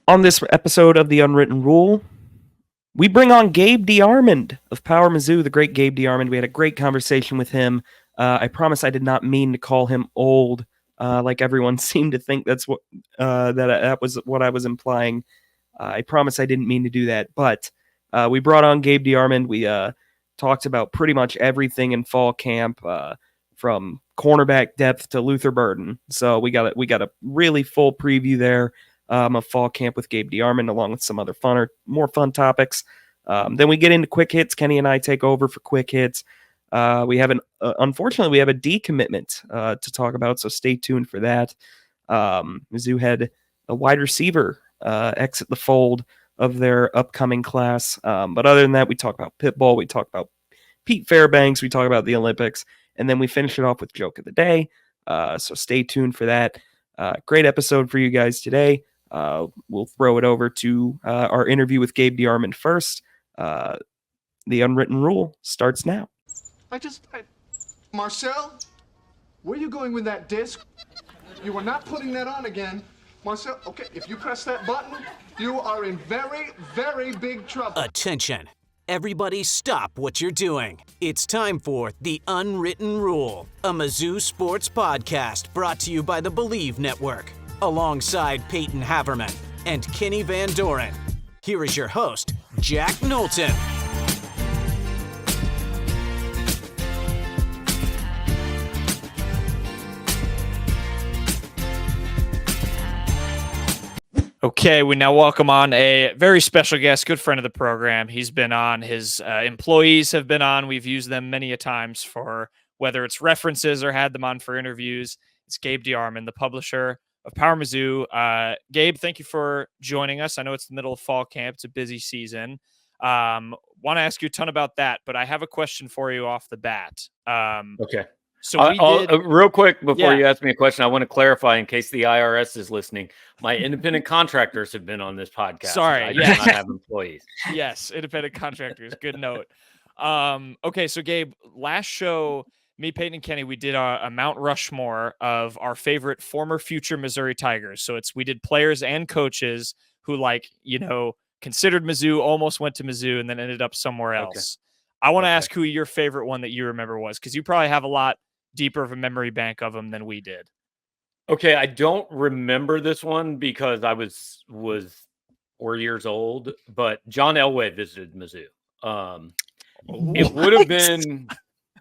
On this episode of The Unwritten Rule, we bring on Gabe DeArmond of Powermizzou, the great Gabe DeArmond. We had a great conversation with him. I promise I did not mean to call him old, like everyone seemed to think that was what I was implying. I promise I didn't mean to do that. But we brought on Gabe DeArmond. We talked about pretty much everything in fall camp, from cornerback depth to Luther Burden. So we got a really full preview there. Of fall camp with Gabe DeArmond, along with some other more fun topics. Then we get into quick hits. Kenny and I take over for quick hits. Unfortunately, we have a decommitment to talk about, so stay tuned for that. Mizzou had a wide receiver exit the fold of their upcoming class. But other than that, we talk about Pitbull, we talk about Pete Fairbanks, we talk about the Olympics, and then we finish it off with Joke of the Day. So stay tuned for that. Great episode for you guys today. We'll throw it over to our interview with Gabe DeArmond first. The Unwritten Rule starts now. Marcel, where are you going with that disc? You are not putting that on again. Marcel, okay, if you press that button, you are in very, very big trouble. Attention. Everybody stop what you're doing. It's time for The Unwritten Rule, a Mizzou sports podcast brought to you by the Believe Network, alongside Payton Haverman and Kenny Van Doren. Here is your host, Jack Knowlton. Okay, we now welcome on a very special guest, good friend of the program. He's been on, his employees have been on. We've used them many a times for whether it's references or had them on for interviews. It's Gabe DeArmond, the publisher of Powermizzou. Gabe, thank you for joining us. I know it's the middle of fall camp. It's a busy season. Want to ask you a ton about that, but I have a question for you off the bat. Okay. So real quick before you ask me a question, I want to clarify in case the IRS is listening. My independent contractors have been on this podcast. Sorry, I do not have employees. Yes, independent contractors. Good note. Okay, so Gabe, last show, me, Payton, and Kenny, we did a Mount Rushmore of our favorite former future Missouri Tigers. So we did players and coaches who, considered Mizzou, almost went to Mizzou, and then ended up somewhere else. Okay. I want to ask who your favorite one that you remember was, because you probably have a lot deeper of a memory bank of them than we did. Okay, I don't remember this one because I was 4 years old, but John Elway visited Mizzou.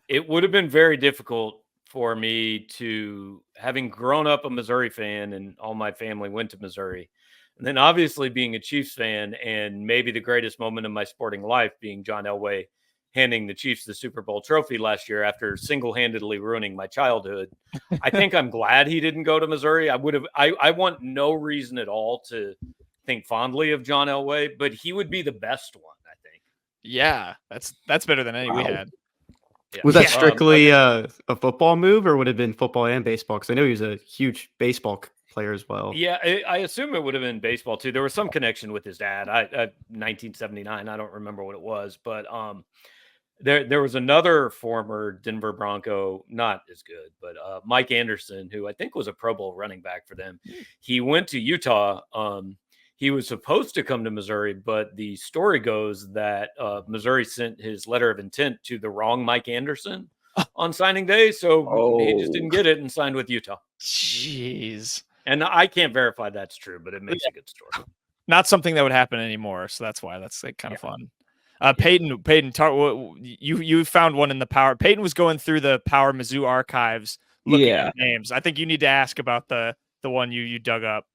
It would have been very difficult for me to, having grown up a Missouri fan and all my family went to Missouri, and then obviously being a Chiefs fan, and maybe the greatest moment of my sporting life being John Elway handing the Chiefs the Super Bowl trophy last year after single-handedly ruining my childhood. I think I'm glad he didn't go to Missouri. I want no reason at all to think fondly of John Elway, but he would be the best one, I think. Yeah, that's better than any we had. Yeah. Was that strictly a football move, or would it have been football and baseball? Because I know he was a huge baseball player as well. Yeah, I assume it would have been baseball too. There was some connection with his dad. 1979, I don't remember what it was, but There was another former Denver Bronco, not as good, but Mike Anderson, who I think was a Pro Bowl running back for them. He went to Utah. He was supposed to come to Missouri, but the story goes that Missouri sent his letter of intent to the wrong Mike Anderson on signing day. So he just didn't get it and signed with Utah. Jeez. And I can't verify that's true, but it makes a good story. Not something that would happen anymore. So that's why that's kind of fun. Payton, you found one in the Power. Payton was going through the Powermizzou archives looking at names. I think you need to ask about the one you dug up.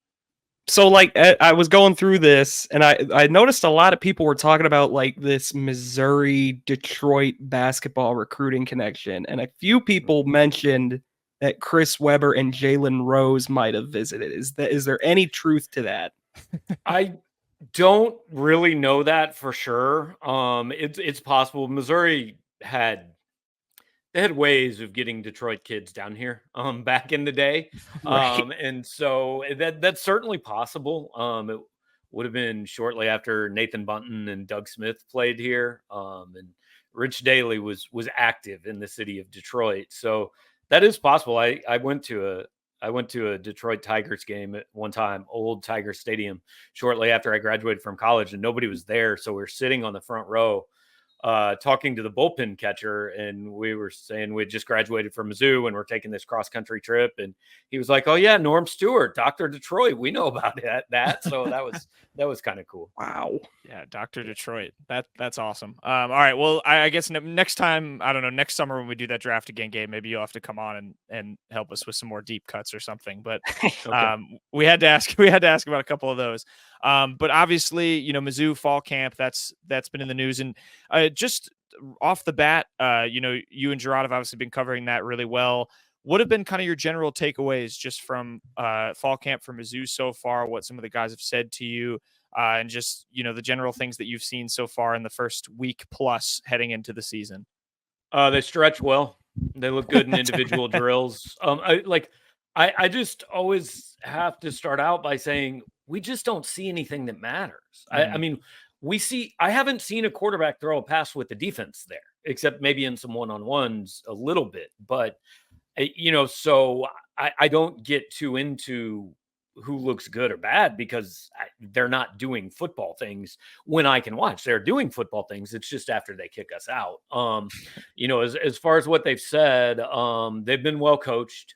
So I was going through this, and I noticed a lot of people were talking about this Missouri Detroit basketball recruiting connection, and a few people mentioned that Chris Webber and Jalen Rose might have visited. Is there any truth to that? I don't really know that for sure. It's possible. Missouri had ways of getting Detroit kids down here back in the day. Right. And so that's certainly possible. It would have been shortly after Nathan Bunton and Doug Smith played here. And Rich Daly was active in the city of Detroit. So that is possible. I went to I went to a Detroit Tigers game at one time, old Tiger Stadium, shortly after I graduated from college, and nobody was there. So we were sitting on the front row, talking to the bullpen catcher, and we were saying we just graduated from Mizzou and we're taking this cross country trip. And he was like, "Oh yeah, Norm Stewart, Dr. Detroit. We know about that." So that was kind of cool. Wow. Yeah, Dr. Detroit. That's awesome. All right. Well, I guess next time, I don't know, next summer when we do that draft again, Gabe, maybe you'll have to come on and help us with some more deep cuts or something. But we had to ask about a couple of those. But obviously, Mizzou fall camp, that's been in the news. And just off the bat, you and Gerard have obviously been covering that really well. What have been kind of your general takeaways just from fall camp for Mizzou so far, what some of the guys have said to you, and just, the general things that you've seen so far in the first week plus heading into the season? They stretch well. They look good in individual drills. I just always have to start out by saying we just don't see anything that matters. I mean, I haven't seen a quarterback throw a pass with the defense there, except maybe in some one-on-ones a little bit. But, so I don't get too into who looks good or bad because they're not doing football things when I can watch. They're doing football things. It's just after they kick us out. As far as what they've said, they've been well coached.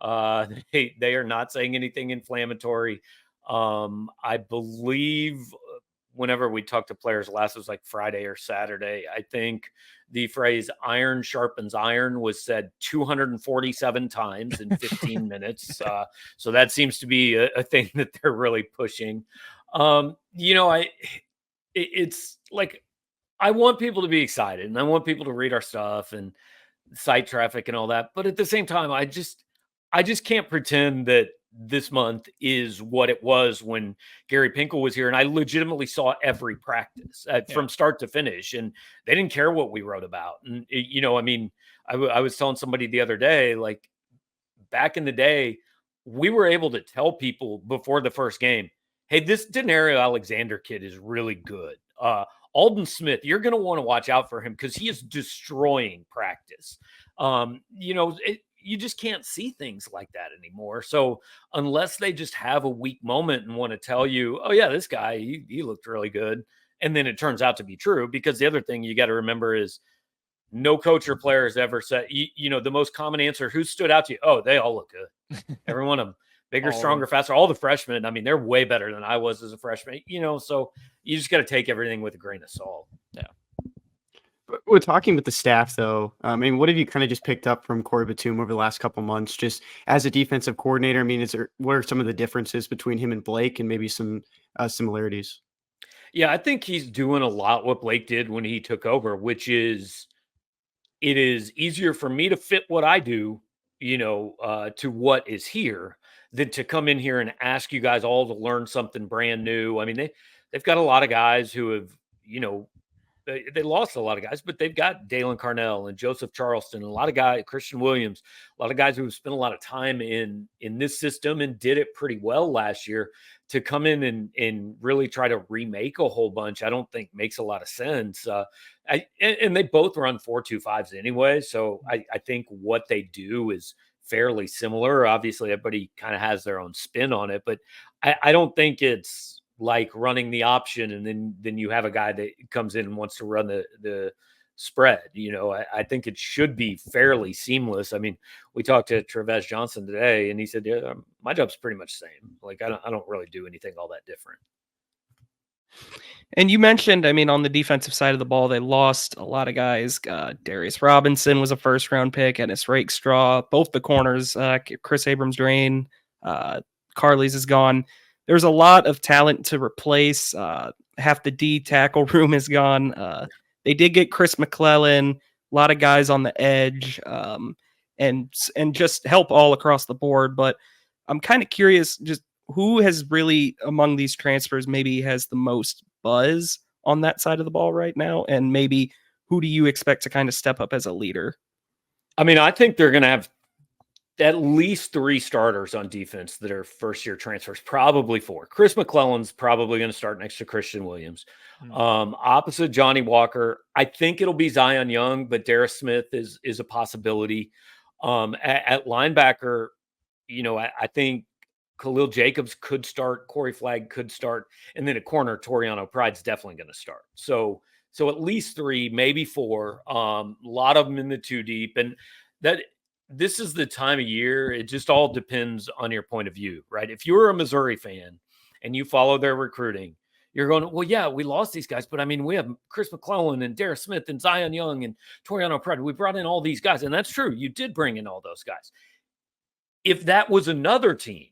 They are not saying anything inflammatory. I believe whenever we talked to players last, it was like Friday or Saturday. I think the phrase iron sharpens iron was said 247 times in 15 minutes. So that seems to be a thing that they're really pushing. It's like, I want people to be excited and I want people to read our stuff and site traffic and all that. But at the same time, I just can't pretend that this month is what it was when Gary Pinkel was here. And I legitimately saw every practice from start to finish, and they didn't care what we wrote about. And, I was telling somebody the other day, like back in the day, we were able to tell people before the first game, hey, this Denario Alexander kid is really good. Alden Smith, you're going to want to watch out for him because he is destroying practice. You just can't see things like that anymore. So unless they just have a weak moment and want to tell you, oh yeah, this guy, he looked really good. And then it turns out to be true, because the other thing you got to remember is no coach or player has ever said, the most common answer, who stood out to you? Oh, they all look good. Every one of them, bigger, stronger, faster. All the freshmen, I mean, they're way better than I was as a freshman, so you just got to take everything with a grain of salt. Yeah. We're talking with the staff, though. What have you kind of just picked up from Corey Batum over the last couple months, just as a defensive coordinator? What are some of the differences between him and Blake, and maybe some similarities? Yeah, I think he's doing a lot what Blake did when he took over, which is it is easier for me to fit what I do, to what is here, than to come in here and ask you guys all to learn something brand new. I mean, they've got a lot of guys who have, they lost a lot of guys, but they've got Dalen Carnell and Joseph Charleston, and a lot of guys, Christian Williams, a lot of guys who have spent a lot of time in this system and did it pretty well last year. To come in and really try to remake a whole bunch, I don't think makes a lot of sense. And they both run 4.25s anyway. So I think what they do is fairly similar. Obviously, everybody kind of has their own spin on it, but I don't think it's like running the option and then you have a guy that comes in and wants to run the spread. I think it should be fairly seamless. I mean, we talked to Travis Johnson today, and he said, yeah, my job's pretty much the same. Like, I don't really do anything all that different. And you mentioned, on the defensive side of the ball, they lost a lot of guys. Darius Robinson was a first-round pick, Ennis Rakestraw, both the corners, Chris Abrams-Drain, Carley's is gone. There's a lot of talent to replace. Half the D tackle room is gone. They did get Chris McClellan, a lot of guys on the edge, and just help all across the board. But I'm kind of curious, just who has really, among these transfers, maybe has the most buzz on that side of the ball right now? And maybe who do you expect to kind of step up as a leader? I think they're going to have at least 3 starters on defense that are first-year transfers, probably 4. Chris McClellan's probably going to start next to Christian Williams. Opposite Johnny Walker, I think it'll be Zion Young, but Darius Smith is a possibility. At linebacker, I think Khalil Jacobs could start, Corey Flagg could start, and then a corner, Toriano Pride's definitely going to start. So at least 3, maybe 4. A lot of them in the 2 deep, and that this is the time of year. It just all depends on your point of view, right? If you're a Missouri fan and you follow their recruiting, you're going, well, yeah, we lost these guys, but I mean, we have Chris McClellan and Darius Smith and Zion Young and Toriano Pride. We brought in all these guys, and that's true. You did bring in all those guys. If that was another team,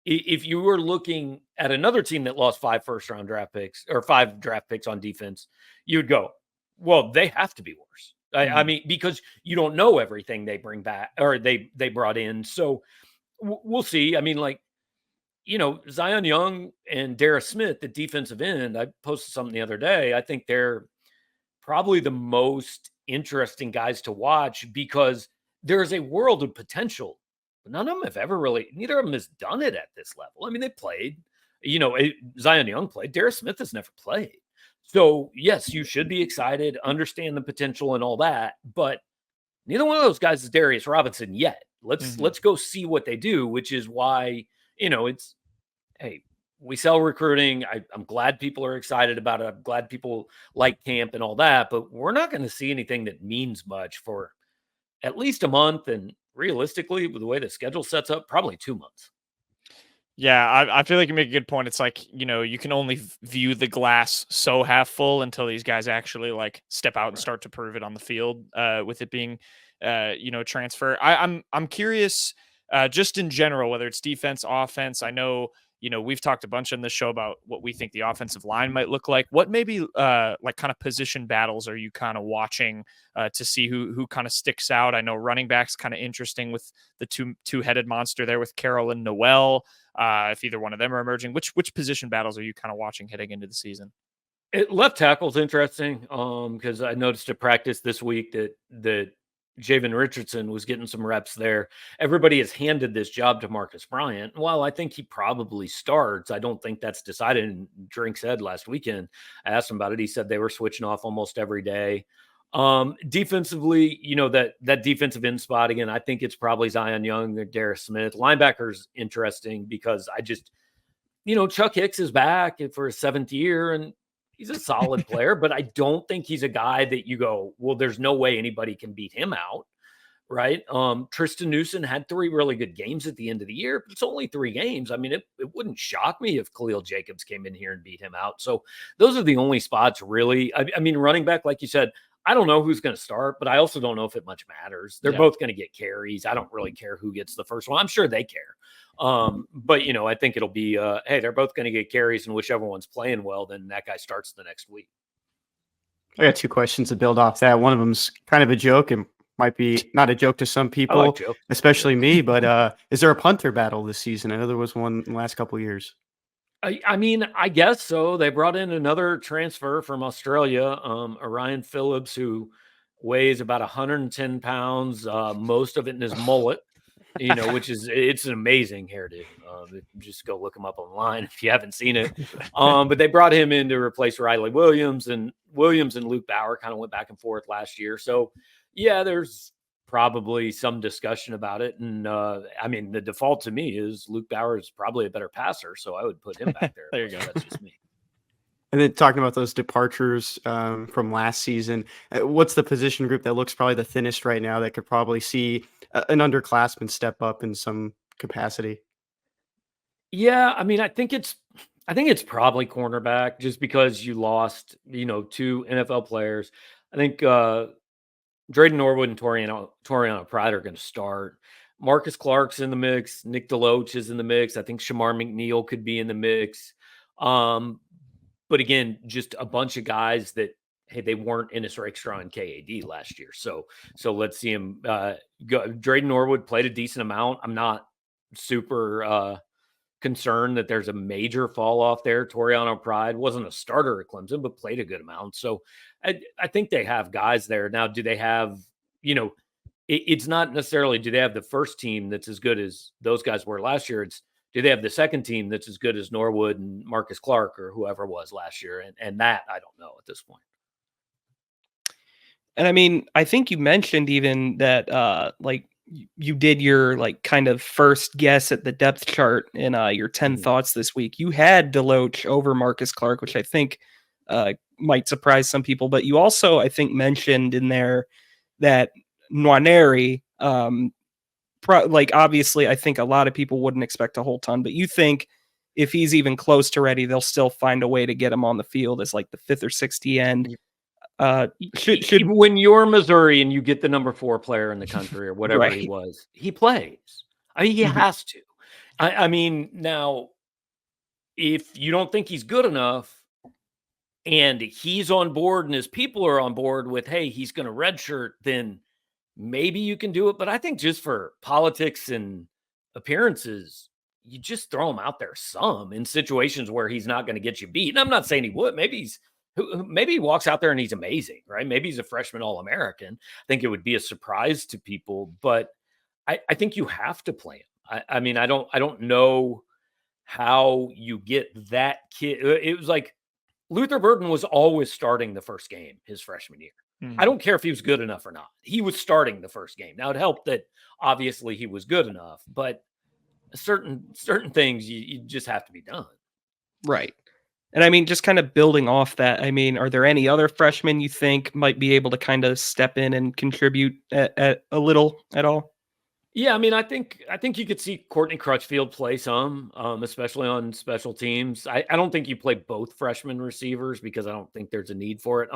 if you were looking at another team that lost 5 first-round draft picks or 5 draft picks on defense, you'd go, well, they have to be worse. I mean, because you don't know everything they bring back or they brought in. So we'll see. I mean, like, Zion Young and Darius Smith, the defensive end, I posted something the other day. I think they're probably the most interesting guys to watch because there's a world of potential. But none of them have ever really, neither of them has done it at this level. I mean, they played, Zion Young played. Darius Smith has never played. So, yes, you should be excited, understand the potential and all that. But neither one of those guys is Darius Robinson yet. Let's go see what they do, which is why, it's, hey, we sell recruiting. I'm glad people are excited about it. I'm glad people like camp and all that. But we're not going to see anything that means much for at least a month. And realistically, with the way the schedule sets up, probably 2 months. Yeah, I feel like you make a good point. It's like, you can only view the glass so half full until these guys actually like step out and start to prove it on the field with it being, transfer. I'm curious just in general, whether it's defense, offense. I know, we've talked a bunch on this show about what we think the offensive line might look like. What maybe like kind of position battles are you kind of watching to see who kind of sticks out? I know running back's kind of interesting with the two-headed monster there with Carroll and Noel. If either one of them are emerging, which position battles are you kind of watching heading into the season? Left tackle's interesting because I noticed at practice this week that Jayvan Richardson was getting some reps there. Everybody has handed this job to Marcus Bryant. While I think he probably starts, I don't think that's decided. And Drink said last weekend, I asked him about it. He said they were switching off almost every day. Defensively, that defensive end spot again, I think it's probably Zion Young or Darius Smith. Linebacker's interesting because I just, Chuck Hicks is back for his 7th year and he's a solid player, but I don't think he's a guy that you go, well, there's no way anybody can beat him out. Right. Tristan Newsom had 3 really good games at the end of the year, but it's only 3 games. I mean, it wouldn't shock me if Khalil Jacobs came in here and beat him out. So those are the only spots really. I mean, running back, like you said, I don't know who's going to start, but I also don't know if it much matters. They're both going to get carries. I don't really care who gets the first one. I'm sure they care. But I think it'll be, hey, they're both going to get carries and whichever one's playing well, then that guy starts the next week. I got 2 questions to build off that. One of them's kind of a joke and might be not a joke to some people, especially me, but is there a punter battle this season? I know there was one in the last couple of years. I mean, I guess so. They brought in another transfer from Australia, Orion Phillips, who weighs about 110 pounds, most of it in his mullet, which is, it's an amazing hairdo. Just go look him up online if you haven't seen it. But they brought him in to replace Riley Williams, and Luke Bauer kind of went back and forth last year. So, yeah, there's probably some discussion about it. And I mean, the default to me is Luke Bauer is probably a better passer. So I would put him back there. There you go. That's just me. And then talking about those departures from last season, what's the position group that looks probably the thinnest right now that could probably see an underclassman step up in some capacity? Yeah. I mean, I think it's probably cornerback just because you lost, 2 NFL players. I think Drayden Norwood and Toriano Pride are going to start. Marcus Clark's in the mix. Nick DeLoach is in the mix. I think Shamar McNeil could be in the mix. But again, just a bunch of guys that, hey, they weren't Ennis Rakestraw and KAD last year. So let's see him go. Drayden Norwood played a decent amount. I'm not super concerned that there's a major fall off there. Toriano Pride wasn't a starter at Clemson, but played a good amount. So I think they have guys there. Now, do they have, it's not necessarily, do they have the first team that's as good as those guys were last year? It's, do they have the second team that's as good as Norwood and Marcus Clark or whoever was last year? And that I don't know at this point. And I mean, I think you mentioned even that, like you did your like kind of first guess at the depth chart in your 10 thoughts this week. You had Deloach over Marcus Clark, which I think might surprise some people, but you also, I think, mentioned in there that Nwaneri, obviously, I think a lot of people wouldn't expect a whole ton, but you think if he's even close to ready, they'll still find a way to get him on the field as like the 5th or 6th end. Should when you're Missouri and you get the number 4 player in the country or whatever he was, he plays. I mean, he has to. I mean, now, if you don't think he's good enough and he's on board and his people are on board with, hey, he's going to redshirt, then maybe you can do it. But I think just for politics and appearances, you just throw him out there some in situations where he's not going to get you beat. And I'm not saying he would. Maybe he walks out there and he's amazing, right? Maybe he's a freshman All-American. I think it would be a surprise to people, but I think you have to play him. I mean, I don't know how you get that kid. It was like Luther Burden was always starting the first game his freshman year. I don't care if he was good enough or not. He was starting the first game. Now, it helped that obviously he was good enough, but certain things you just have to be done. Right. And I mean, just kind of building off that, I mean, are there any other freshmen you think might be able to kind of step in and contribute at a little at all? Yeah, I mean, I think you could see Courtney Crutchfield play some, especially on special teams. I don't think you play both freshman receivers because I don't think there's a need for it.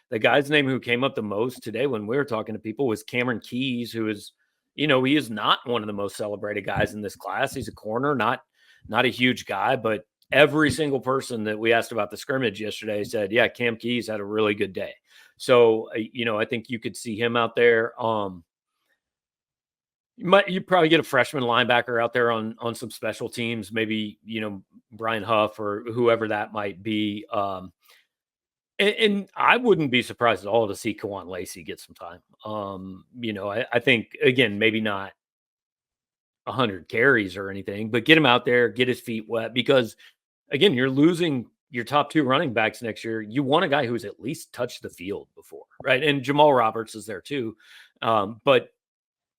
The guy's name who came up the most today when we were talking to people was Cameron Keys, who is, he is not one of the most celebrated guys in this class. He's a corner, not a huge guy, but every single person that we asked about the scrimmage yesterday said, yeah, Cam Keys had a really good day. So, I think you could see him out there. You probably get a freshman linebacker out there on some special teams, maybe, Brian Huff or whoever that might be. And I wouldn't be surprised at all to see Kawan Lacey get some time. I think, again, maybe not 100 carries or anything, but get him out there, get his feet wet, because, again, you're losing your top 2 running backs next year. You want a guy who's at least touched the field before, right? And Jamal Roberts is there too. But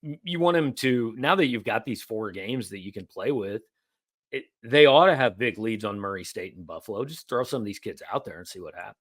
you want him to, now that you've got these 4 games that you can play with, they ought to have big leads on Murray State and Buffalo. Just throw some of these kids out there and see what happens.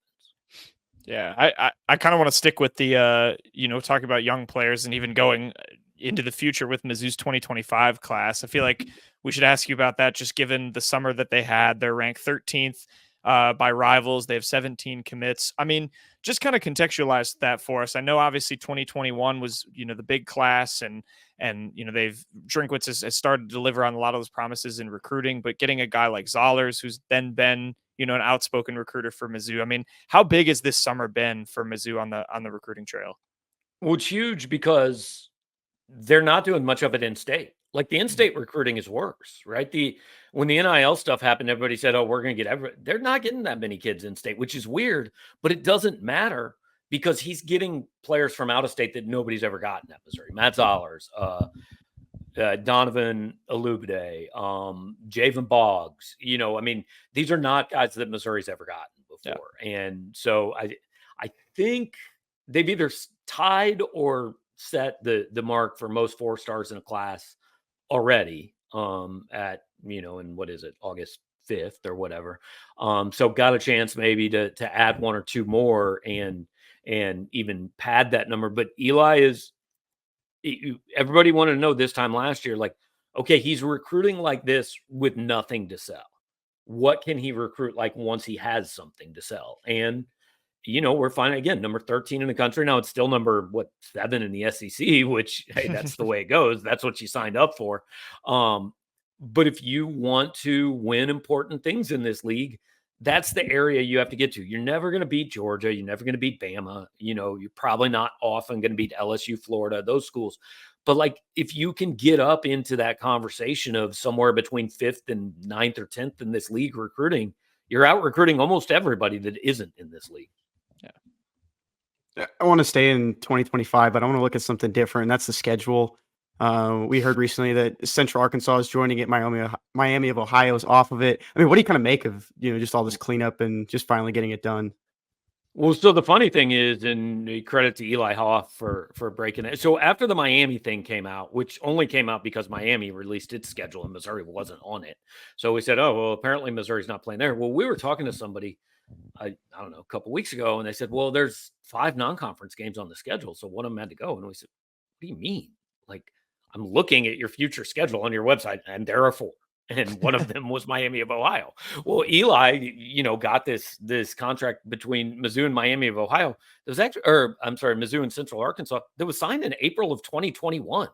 Yeah, I kind of want to stick with the, talking about young players and even going into the future with Mizzou's 2025 class. I feel like we should ask you about that, just given the summer that they had. They're ranked 13th by Rivals. They have 17 commits. I mean, just kind of contextualize that for us. I know obviously 2021 was, the big class and Drinkwitz has started to deliver on a lot of those promises in recruiting, but getting a guy like Zollers, who's then been, an outspoken recruiter for Mizzou. I mean, how big has this summer been for Mizzou on the recruiting trail? Well, it's huge because they're not doing much of it in state. Like the in-state recruiting is worse, right? When the NIL stuff happened, everybody said, "Oh, we're going to get they're not getting that many kids in state," which is weird, but it doesn't matter because he's getting players from out of state that nobody's ever gotten at Missouri. Matt Zollers, Donovan Alubade, Jayvan Boggs. These are not guys that Missouri's ever gotten before, and so I think they've either tied or set the mark for most 4 stars in a class already at in what is it, August 5th or whatever. So got a chance maybe to add 1 or 2 more and even pad that number. But Eli everybody wanted to know this time last year, like, okay, he's recruiting like this with nothing to sell. What can he recruit like once he has something to sell? And we're finding, again, number 13 in the country. Now it's still number 7 in the SEC, which, hey, that's the way it goes. That's what you signed up for. But if you want to win important things in this league, that's the area you have to get to. You're never going to beat Georgia. You're never going to beat Bama. You're probably not often going to beat LSU, Florida, those schools. But like, if you can get up into that conversation of somewhere between 5th and 9th or 10th in this league recruiting, you're out recruiting almost everybody that isn't in this league. I want to stay in 2025, but I want to look at something different. And that's the schedule. We heard recently that Central Arkansas is joining it. Miami of Ohio is off of it. I mean, what do you kind of make of, just all this cleanup and just finally getting it done? Well, so the funny thing is, and credit to Eli Hoff for breaking it. So after the Miami thing came out, which only came out because Miami released its schedule and Missouri wasn't on it. So we said, oh, well, apparently Missouri's not playing there. Well, we were talking to somebody, I don't know, a couple weeks ago, and they said, well, there's 5 non-conference games on the schedule. So one of them had to go. And we said, what do you mean? Like, I'm looking at your future schedule on your website, and there are 4. And one of them was Miami of Ohio. Well, Eli, got this contract between Mizzou and Miami of Ohio. There was actually, or I'm sorry, Mizzou and Central Arkansas, that was signed in April of 2021.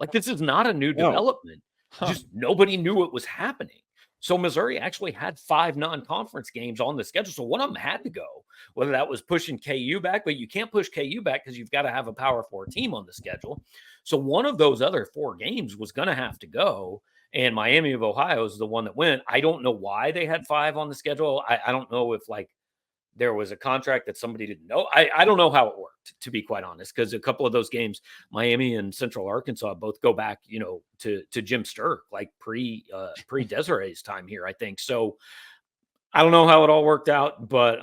Like, this is not a new development. Just nobody knew it was happening. So Missouri actually had 5 non-conference games on the schedule. So one of them had to go, whether that was pushing KU back, but you can't push KU back because you've got to have a Power 4 team on the schedule. So one of those other 4 games was going to have to go. And Miami of Ohio is the one that went. I don't know why they had 5 on the schedule. I don't know if there was a contract that somebody didn't know. I don't know how it worked, to be quite honest, because a couple of those games, Miami and Central Arkansas, both go back, to Jim Sturck, like pre Desiree's time here, I think. So I don't know how it all worked out, but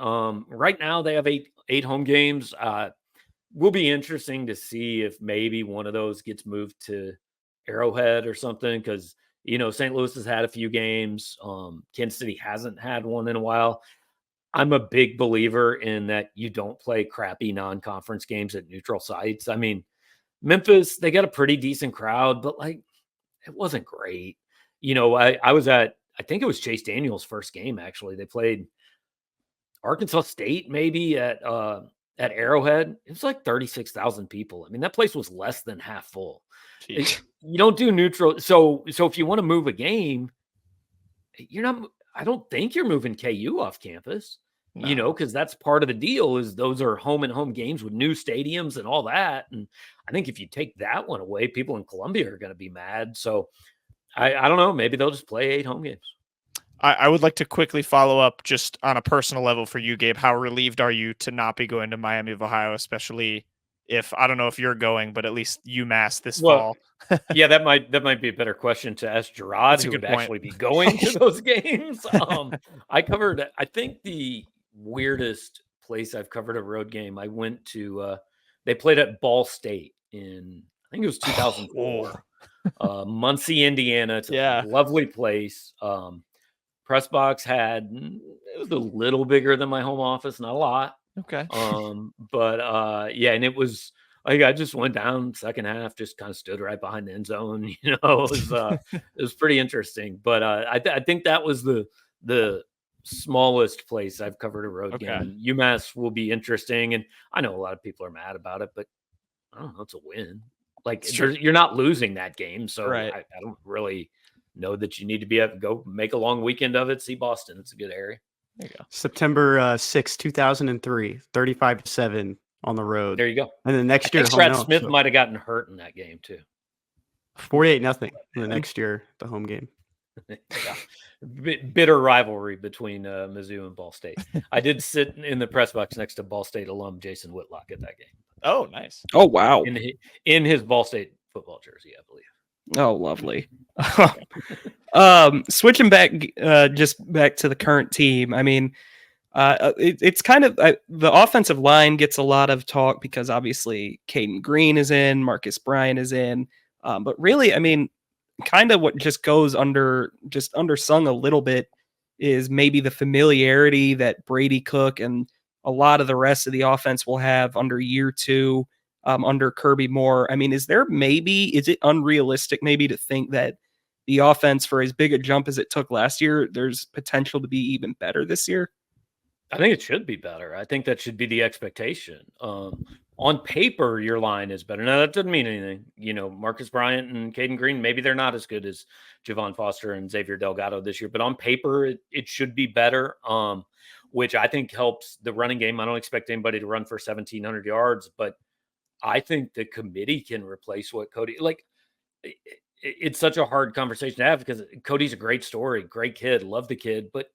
right now they have eight home games. Will be interesting to see if maybe one of those gets moved to Arrowhead or something, because St. Louis has had a few games. Kansas City hasn't had one in a while. I'm a big believer in that you don't play crappy non-conference games at neutral sites. I mean, Memphis, they got a pretty decent crowd, but it wasn't great. I was at, I think it was Chase Daniel's first game, actually. They played Arkansas State maybe at Arrowhead. It was like 36,000 people. I mean, that place was less than half full. You don't do neutral. So if you want to move a game, I don't think you're moving KU off campus, because that's part of the deal is those are home and home games with new stadiums and all that. And I think if you take that one away, people in Columbia are going to be mad. So I don't know. Maybe they'll just play 8 home games. I would like to quickly follow up just on a personal level for you, Gabe. How relieved are you to not be going to Miami of Ohio, especially if, I don't know if you're going, but at least UMass this fall? Yeah, that might be a better question to ask Gerard, who would actually be going to those games. I covered, I think the weirdest place I've covered a road game, I went to, they played at Ball State in, I think it was 2004. Muncie, Indiana. It's a lovely place. Press box it was a little bigger than my home office, not a lot. Okay. But yeah, and it was like I just went down second half, just kind of stood right behind the end zone. It was pretty interesting. But I think that was the smallest place I've covered a road game. UMass will be interesting, and I know a lot of people are mad about it, but I don't know, it's a win. You're not losing that game, so I don't really know that you need to go make a long weekend of it. See Boston. It's a good area. There you go. September 6, 2003, 35-7 on the road. There you go. And then next year, Brad Smith might have gotten hurt in that game too. 48-0 the next year, the home game. Bitter rivalry between Mizzou and Ball State. I did sit in the press box next to Ball State alum Jason Whitlock at that game. Oh, nice. Oh, wow. In his Ball State football jersey, I believe. Oh, lovely. Switching back, just back to the current team. I mean, it's kind of the offensive line gets a lot of talk because obviously Caden Green is in, Marcus Bryant is in, but really, I mean, kind of what just goes undersung a little bit is maybe the familiarity that Brady Cook and a lot of the rest of the offense will have under year 2. Under Kirby Moore. I mean, is it unrealistic maybe to think that the offense, for as big a jump as it took last year, there's potential to be even better this year? I think it should be better. I think that should be the expectation. On paper, your line is better. Now, that doesn't mean anything. Marcus Bryant and Caden Green, maybe they're not as good as Javon Foster and Xavier Delgado this year, but on paper, it should be better, which I think helps the running game. I don't expect anybody to run for 1,700 yards, but I think the committee can replace what Cody, it's such a hard conversation to have because Cody's a great story, great kid, love the kid. But,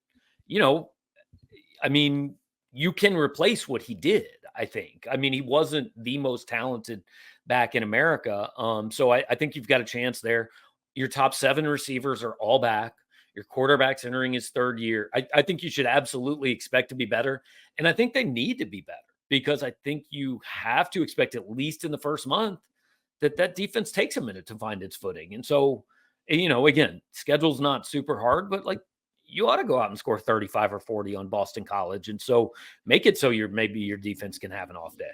I mean, you can replace what he did, I think. I mean, he wasn't the most talented back in America. So I think you've got a chance there. Your top 7 receivers are all back. Your quarterback's entering his third year. I think you should absolutely expect to be better. And I think they need to be better because I think you have to expect, at least in the first month, that defense takes a minute to find its footing. And so, again, schedule's not super hard, but like, you ought to go out and score 35 or 40 on Boston College. And so make it so maybe your defense can have an off day.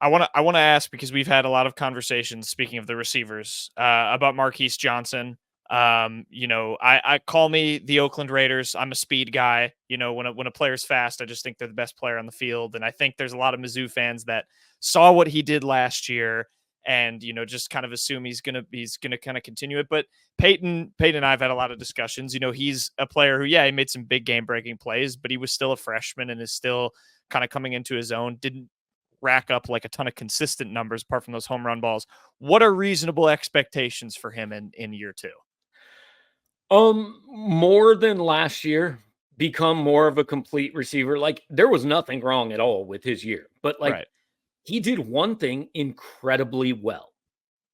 I want to ask, because we've had a lot of conversations, speaking of the receivers, about Marquise Johnson. I call me the Oakland Raiders. I'm a speed guy. When a player's fast, I just think they're the best player on the field. And I think there's a lot of Mizzou fans that saw what he did last year and, just kind of assume he's going to kind of continue it. But Payton and I have had a lot of discussions. He's a player who, he made some big game breaking plays, but he was still a freshman and is still kind of coming into his own. Didn't rack up like a ton of consistent numbers apart from those home run balls. What are reasonable expectations for him in year 2? More than last year, become more of a complete receiver. Like, there was nothing wrong at all with his year, but he did one thing incredibly well.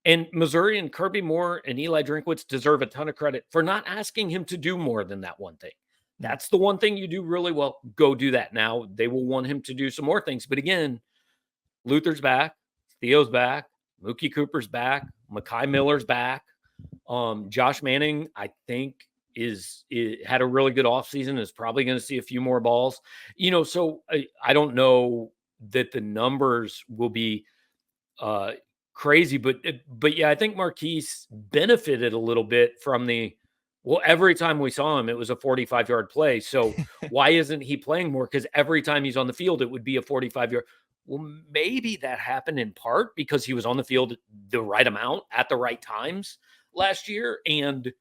And Missouri and Kirby Moore and Eli Drinkwitz deserve a ton of credit for not asking him to do more than that one thing. That's the one thing you do really well. Go do that. Now they will want him to do some more things. But again, Luther's back, Theo's back, Mookie Cooper's back, Mekhi Miller's back. Josh Manning, I think, had a really good offseason, is probably going to see a few more balls. So I don't know that the numbers will be crazy, but yeah, I think Marquise benefited a little bit from every time we saw him, it was a 45-yard play. So why isn't he playing more? Because every time he's on the field, it would be a 45-yard. Well, maybe that happened in part because he was on the field the right amount at the right times last year. And,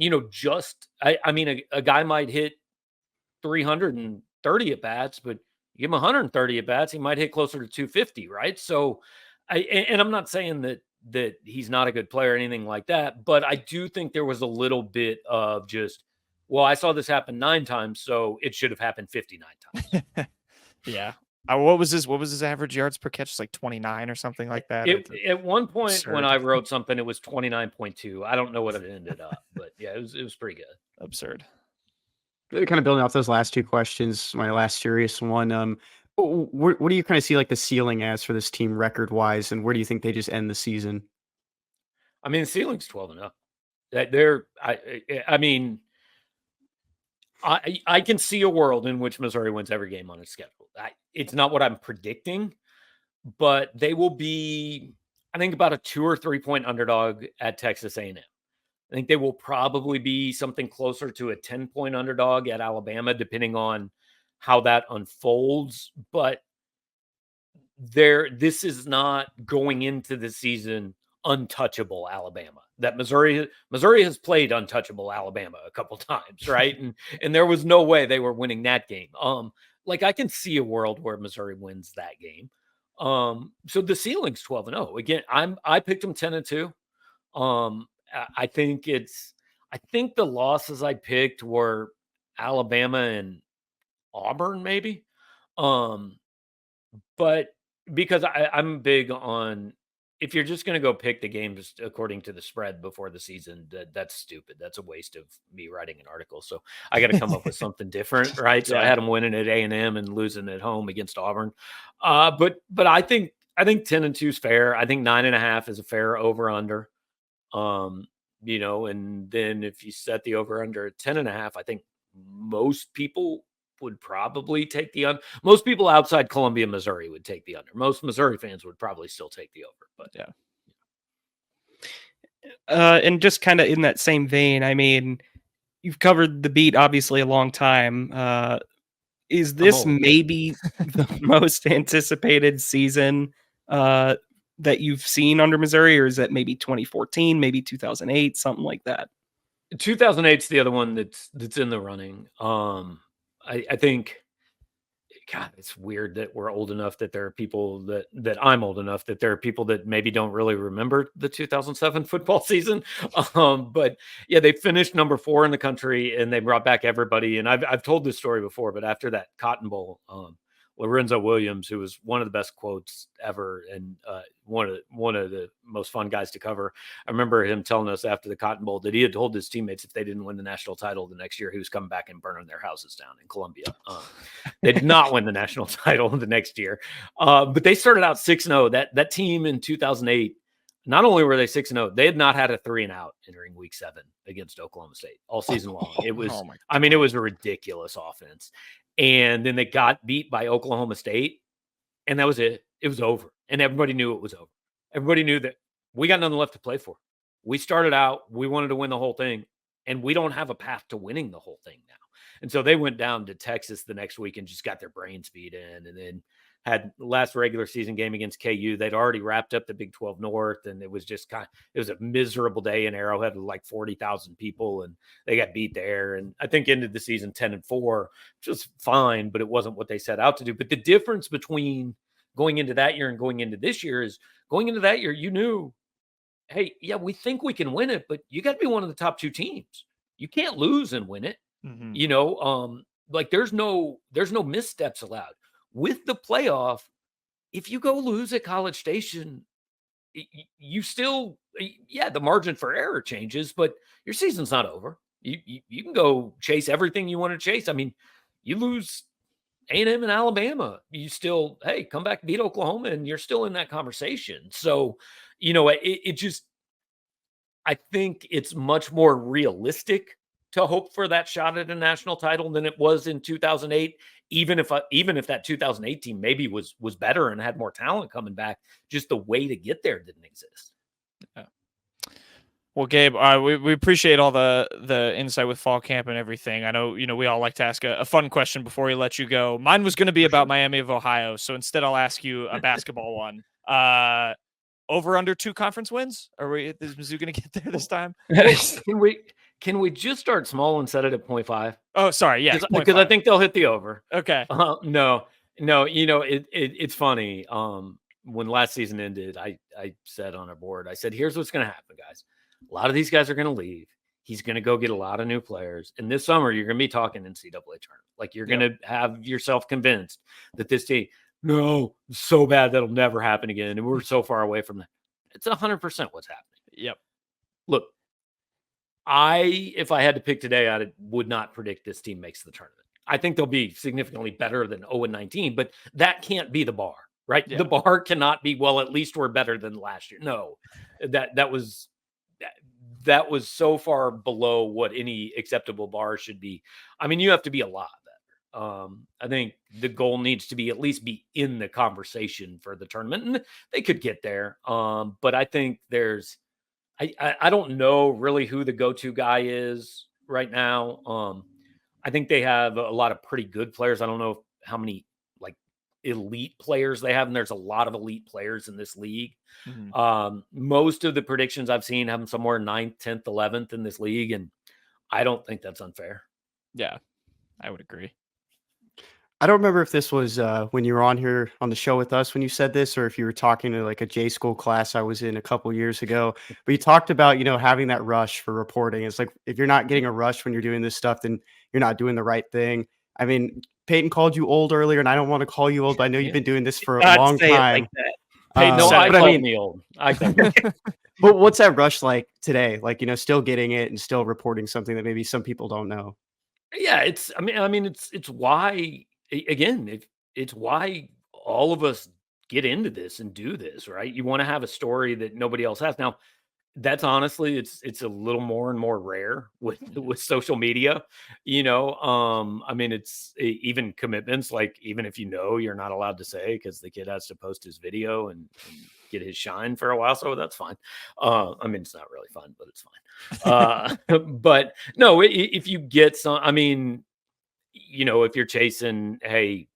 a guy might hit 330 at bats, but give him 130 at bats, he might hit closer to 250. Right. So I'm not saying that he's not a good player or anything like that, but I do think there was a little bit of just, well, I saw this happen 9 times, so it should have happened 59 times. Yeah. What was his average yards per catch? It's like 29 or something like that. At one point, absurd. when I wrote something, it was 29.2. I don't know what it ended up, but yeah, it was pretty good. Absurd. Kind of building off those last 2 questions, my last serious one. What do you kind of see like the ceiling as for this team record wise, and where do you think they just end the season? I mean, the ceiling's 12-0. They're, I mean, I can see a world in which Missouri wins every game on its schedule. It's not what I'm predicting, but they will be, I think, about a 2 or 3 point underdog at Texas A&M. I think they will probably be something closer to a 10-point underdog at Alabama, depending on how that unfolds. But this is not going into the season untouchable Alabama. That Missouri has played untouchable Alabama a couple times, right? and there was no way they were winning that game. I can see a world where Missouri wins that game. So the ceiling's 12-0. Again, I picked them 10-2. I think the losses I picked were Alabama and Auburn, maybe. But because I'm big on, if you're just going to go pick the games according to the spread before the season, that's stupid. That's a waste of me writing an article. So I got to come up with something different, right? So I had them winning at A&M and losing at home against Auburn. But I think 10-2 is fair. I think 9.5 is a fair over/under. And then if you set the over/under at 10.5, I think most people would probably take most people outside Columbia, Missouri would take the under. Most Missouri fans would probably still take the over, but yeah. And just kind of in that same vein, I mean, you've covered the beat obviously a long time. Is this maybe the most anticipated season that you've seen under Missouri, or is that maybe 2014, maybe 2008, something like that? 2008's the other one that's in the running. I think, God, it's weird that we're old enough that there are people that I'm old enough that there are people that maybe don't really remember the 2007 football season. But yeah, they finished number 4 in the country and they brought back everybody. And I've told this story before, but after that Cotton Bowl, Lorenzo Williams, who was one of the best quotes ever and one of the most fun guys to cover. I remember him telling us after the Cotton Bowl that he had told his teammates if they didn't win the national title the next year, he was coming back and burning their houses down in Columbia. They did not win the national title the next year, but they started out 6-0. That team in 2008, not only were they 6-0, they had not had a 3-and-out entering week 7 against Oklahoma State all season long. It was, it was a ridiculous offense. And then they got beat by Oklahoma State, and that was it. It was over. And everybody knew it was over. Everybody knew that we got nothing left to play for. We started out, we wanted to win the whole thing, and we don't have a path to winning the whole thing now. And so they went down to Texas the next week and just got their brains beat in, and then had last regular season game against KU. They'd already wrapped up the Big 12 North, and it was just it was a miserable day in Arrowhead with like 40,000 people, and they got beat there. And I think ended the season 10-4, which was fine, but it wasn't what they set out to do. But the difference between going into that year and going into this year is going into that year, you knew, hey, yeah, we think we can win it, but you got to be one of the top 2 teams. You can't lose and win it. Mm-hmm. Like there's no missteps allowed. With the playoff, if you go lose at College Station, you still, the margin for error changes, but your season's not over. You can go chase everything you want to chase. I mean, you lose A&M and Alabama, you still, hey, come back and beat Oklahoma, and you're still in that conversation. So, it just, I think it's much more realistic to hope for that shot at a national title than it was in 2008. Even if that 2008 team maybe was better and had more talent coming back, just the way to get there didn't exist. Yeah. Well, Gabe, we appreciate all the insight with fall camp and everything. I know, we all like to ask a fun question before we let you go. Mine was going to be about Miami of Ohio, so instead I'll ask you a basketball one. Over under 2 conference wins? Is Mizzou going to get there this time? Can we just start small and set it at 0.5? Oh, sorry. Yeah. Because I think they'll hit the over. Okay. No, it's funny. When last season ended, I said on our board, I said, here's what's going to happen, guys. A lot of these guys are going to leave. He's going to go get a lot of new players. And this summer, you're going to be talking NCAA tournament. Like you're going to have yourself convinced that this team, no, so bad that'll never happen again. And we're so far away from that. It's 100% what's happening. Yep. Look, if I had to pick today, I would not predict this team makes the tournament. I think they'll be significantly better than 0-19, but that can't be the bar, right? Yeah. The bar cannot be, well, at least we're better than last year. No, that was so far below what any acceptable bar should be. I mean, you have to be a lot better. I think the goal needs to be at least be in the conversation for the tournament, and they could get there. But I think I don't know really who the go-to guy is right now. I think they have a lot of pretty good players. I don't know how many like elite players they have, and there's a lot of elite players in this league. Mm-hmm. Most of the predictions I've seen have them somewhere 9th, 10th, 11th in this league, and I don't think that's unfair. Yeah, I would agree. I don't remember if this was when you were on here on the show with us when you said this, or if you were talking to like a J school class I was in a couple years ago. But you talked about, having that rush for reporting. It's like if you're not getting a rush when you're doing this stuff, then you're not doing the right thing. I mean, Payton called you old earlier, and I don't want to call you old, but I know you've been doing this for a long time. Payton, I called me old. But what's that rush like today? Like, still getting it and still reporting something that maybe some people don't know. Yeah, it's why. Again, it's why all of us get into this and do this, right? You want to have a story that nobody else has. Now, that's honestly, it's a little more and more rare with social media, it's even commitments, like even if you're not allowed to say because the kid has to post his video and get his shine for a while. So that's fine. It's not really fun, but it's fine. But no, if you get some, if you're chasing, hey,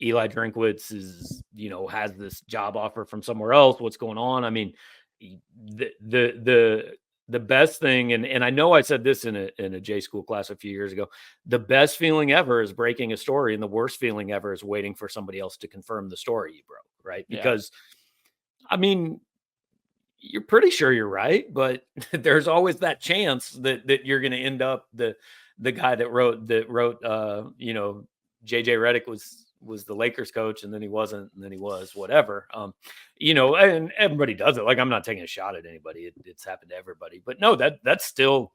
Eli Drinkwitz is, has this job offer from somewhere else. What's going on? I mean, the best thing, and I know I said this in a J school class a few years ago, the best feeling ever is breaking a story, and the worst feeling ever is waiting for somebody else to confirm the story you broke, right? Because, you're pretty sure you're right, but there's always that chance that you're going to end up the guy that wrote JJ Redick was the Lakers coach, and then he wasn't, and then he was, whatever. And everybody does it. Like, I'm not taking a shot at anybody. It's happened to everybody. But no, that's still,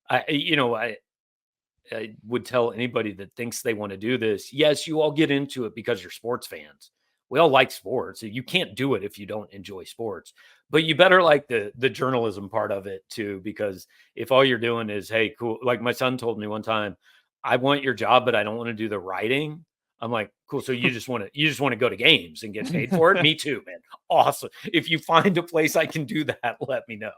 I would tell anybody that thinks they want to do this, yes, you all get into it because you're sports fans. We all like sports. You can't do it if you don't enjoy sports. But you better like the journalism part of it too, because if all you're doing is, hey, cool. Like my son told me one time, I want your job, but I don't want to do the writing. I'm like, cool. So you just want to go to games and get paid for it? Me too, man. Awesome. If you find a place I can do that, let me know.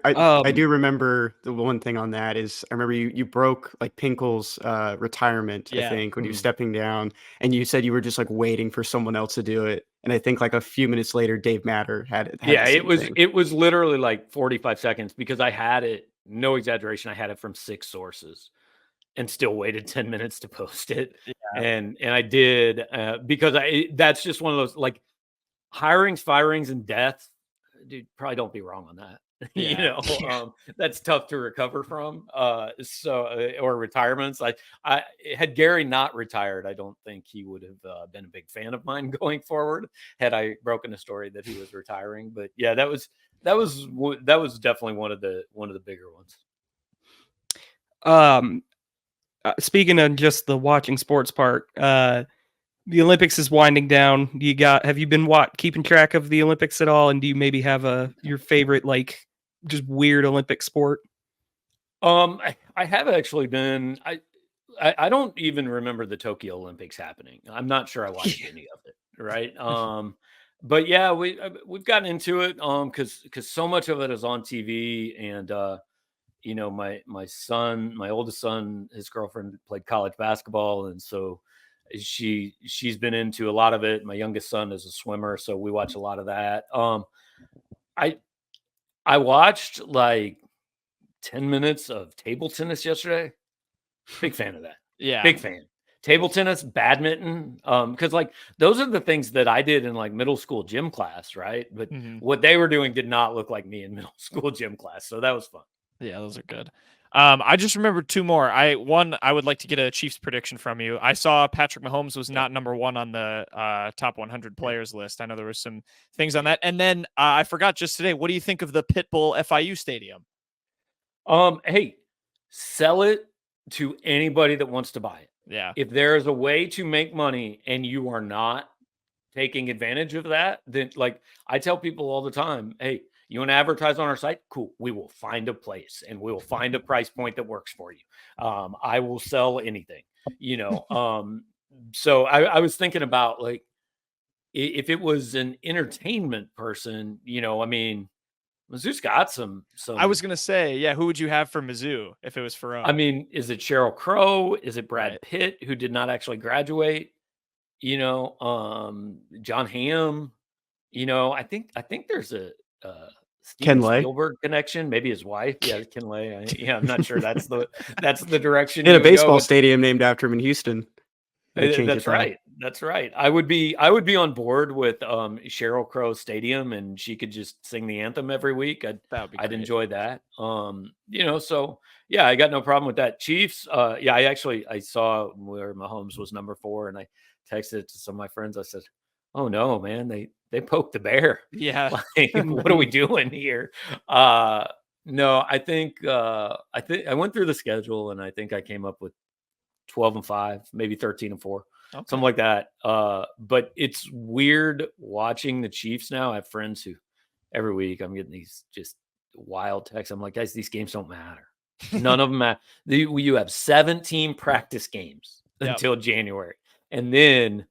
I do remember the one thing on that is I remember you broke like Pinkel's retirement, I think, when he was stepping down, and you said you were just like waiting for someone else to do it. And I think like a few minutes later, Dave Matter had it. Yeah, it was literally like 45 seconds because I had it, no exaggeration, I had it from 6 sources and still waited 10 minutes to post it. Yeah. And I did because that's just one of those, like, hirings, firings, and deaths. Dude, probably don't be wrong on that. Yeah. That's tough to recover from. Or retirements. I had Gary not retired, I don't think he would have been a big fan of mine going forward had I broken a story that he was retiring. But yeah, that was definitely one of the bigger ones. Speaking of just the watching sports part, the Olympics is winding down. Have you been keeping track of the Olympics at all? And do you maybe have your favorite, like, just weird Olympic sport? I have actually been. I don't even remember the Tokyo Olympics happening. I'm not sure I watched any of it. Right. But yeah, we've gotten into it because so much of it is on TV, and my oldest son, his girlfriend played college basketball, and so she's been into a lot of it. My youngest son is a swimmer, so we watch a lot of that. I watched like 10 minutes of table tennis yesterday. Big fan of that. Yeah. Big fan. Table tennis, badminton. Because like those are the things that I did in like middle school gym class, right? But what they were doing did not look like me in middle school gym class. So that was fun. Yeah, those are good. I just remembered 2 more. I would like to get a Chiefs prediction from you. I saw Patrick Mahomes was not number 1 on the top 100 players list. I know there was some things on that. And then I forgot just today, what do you think of the Pitbull FIU stadium? Hey, sell it to anybody that wants to buy it. Yeah. If there is a way to make money and you are not taking advantage of that, then like I tell people all the time, hey, you want to advertise on our site? Cool. We will find a place and we will find a price point that works for you. I will sell anything, So I was thinking about like, if it was an entertainment person, Mizzou's got some. I was going to say, yeah. Who would you have for Mizzou if it was for? Is it Sheryl Crow? Is it Brad Pitt, who did not actually graduate? John Hamm, I think there's a, Steven Spielberg connection, maybe his wife. Yeah, Ken Lay. I'm not sure that's the direction. In a baseball stadium named after him in Houston. That's right. That's right. I would be on board with Sheryl Crow Stadium, and she could just sing the anthem every week. I'd enjoy that. So yeah, I got no problem with that. Chiefs. I saw where Mahomes was number 4, and I texted it to some of my friends. I said, "Oh no, man, they poked the bear. Yeah, like, what are we doing here?" No, I think I went through the schedule, and I think I came up with 12-5, maybe 13-4, something like that. But it's weird watching the Chiefs now. I have friends who every week I'm getting these just wild texts. I'm like, guys, these games don't matter. None of them matter. You have 17 practice games until January, and then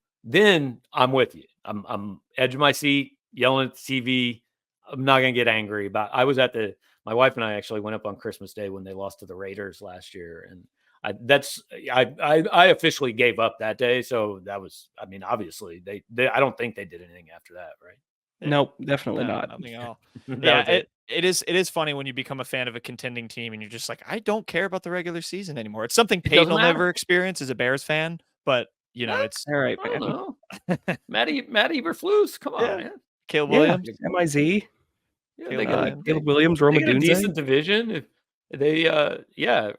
I'm with you. I'm edge of my seat, yelling at the TV. I'm not gonna get angry about. My wife and I actually went up on Christmas Day when they lost to the Raiders last year, and I officially gave up that day. So that was, obviously they I don't think they did anything after that, right? Nope, definitely not. Nothing at all. Yeah, it is funny when you become a fan of a contending team and you're just like, I don't care about the regular season anymore. It's something Payton will never experience as a Bears fan, but it's all right. I don't know. Matt Eberflus, come on, man. Caleb Williams, MIZ. Yeah, Caleb Williams, Roma Dunze. Decent division. If they,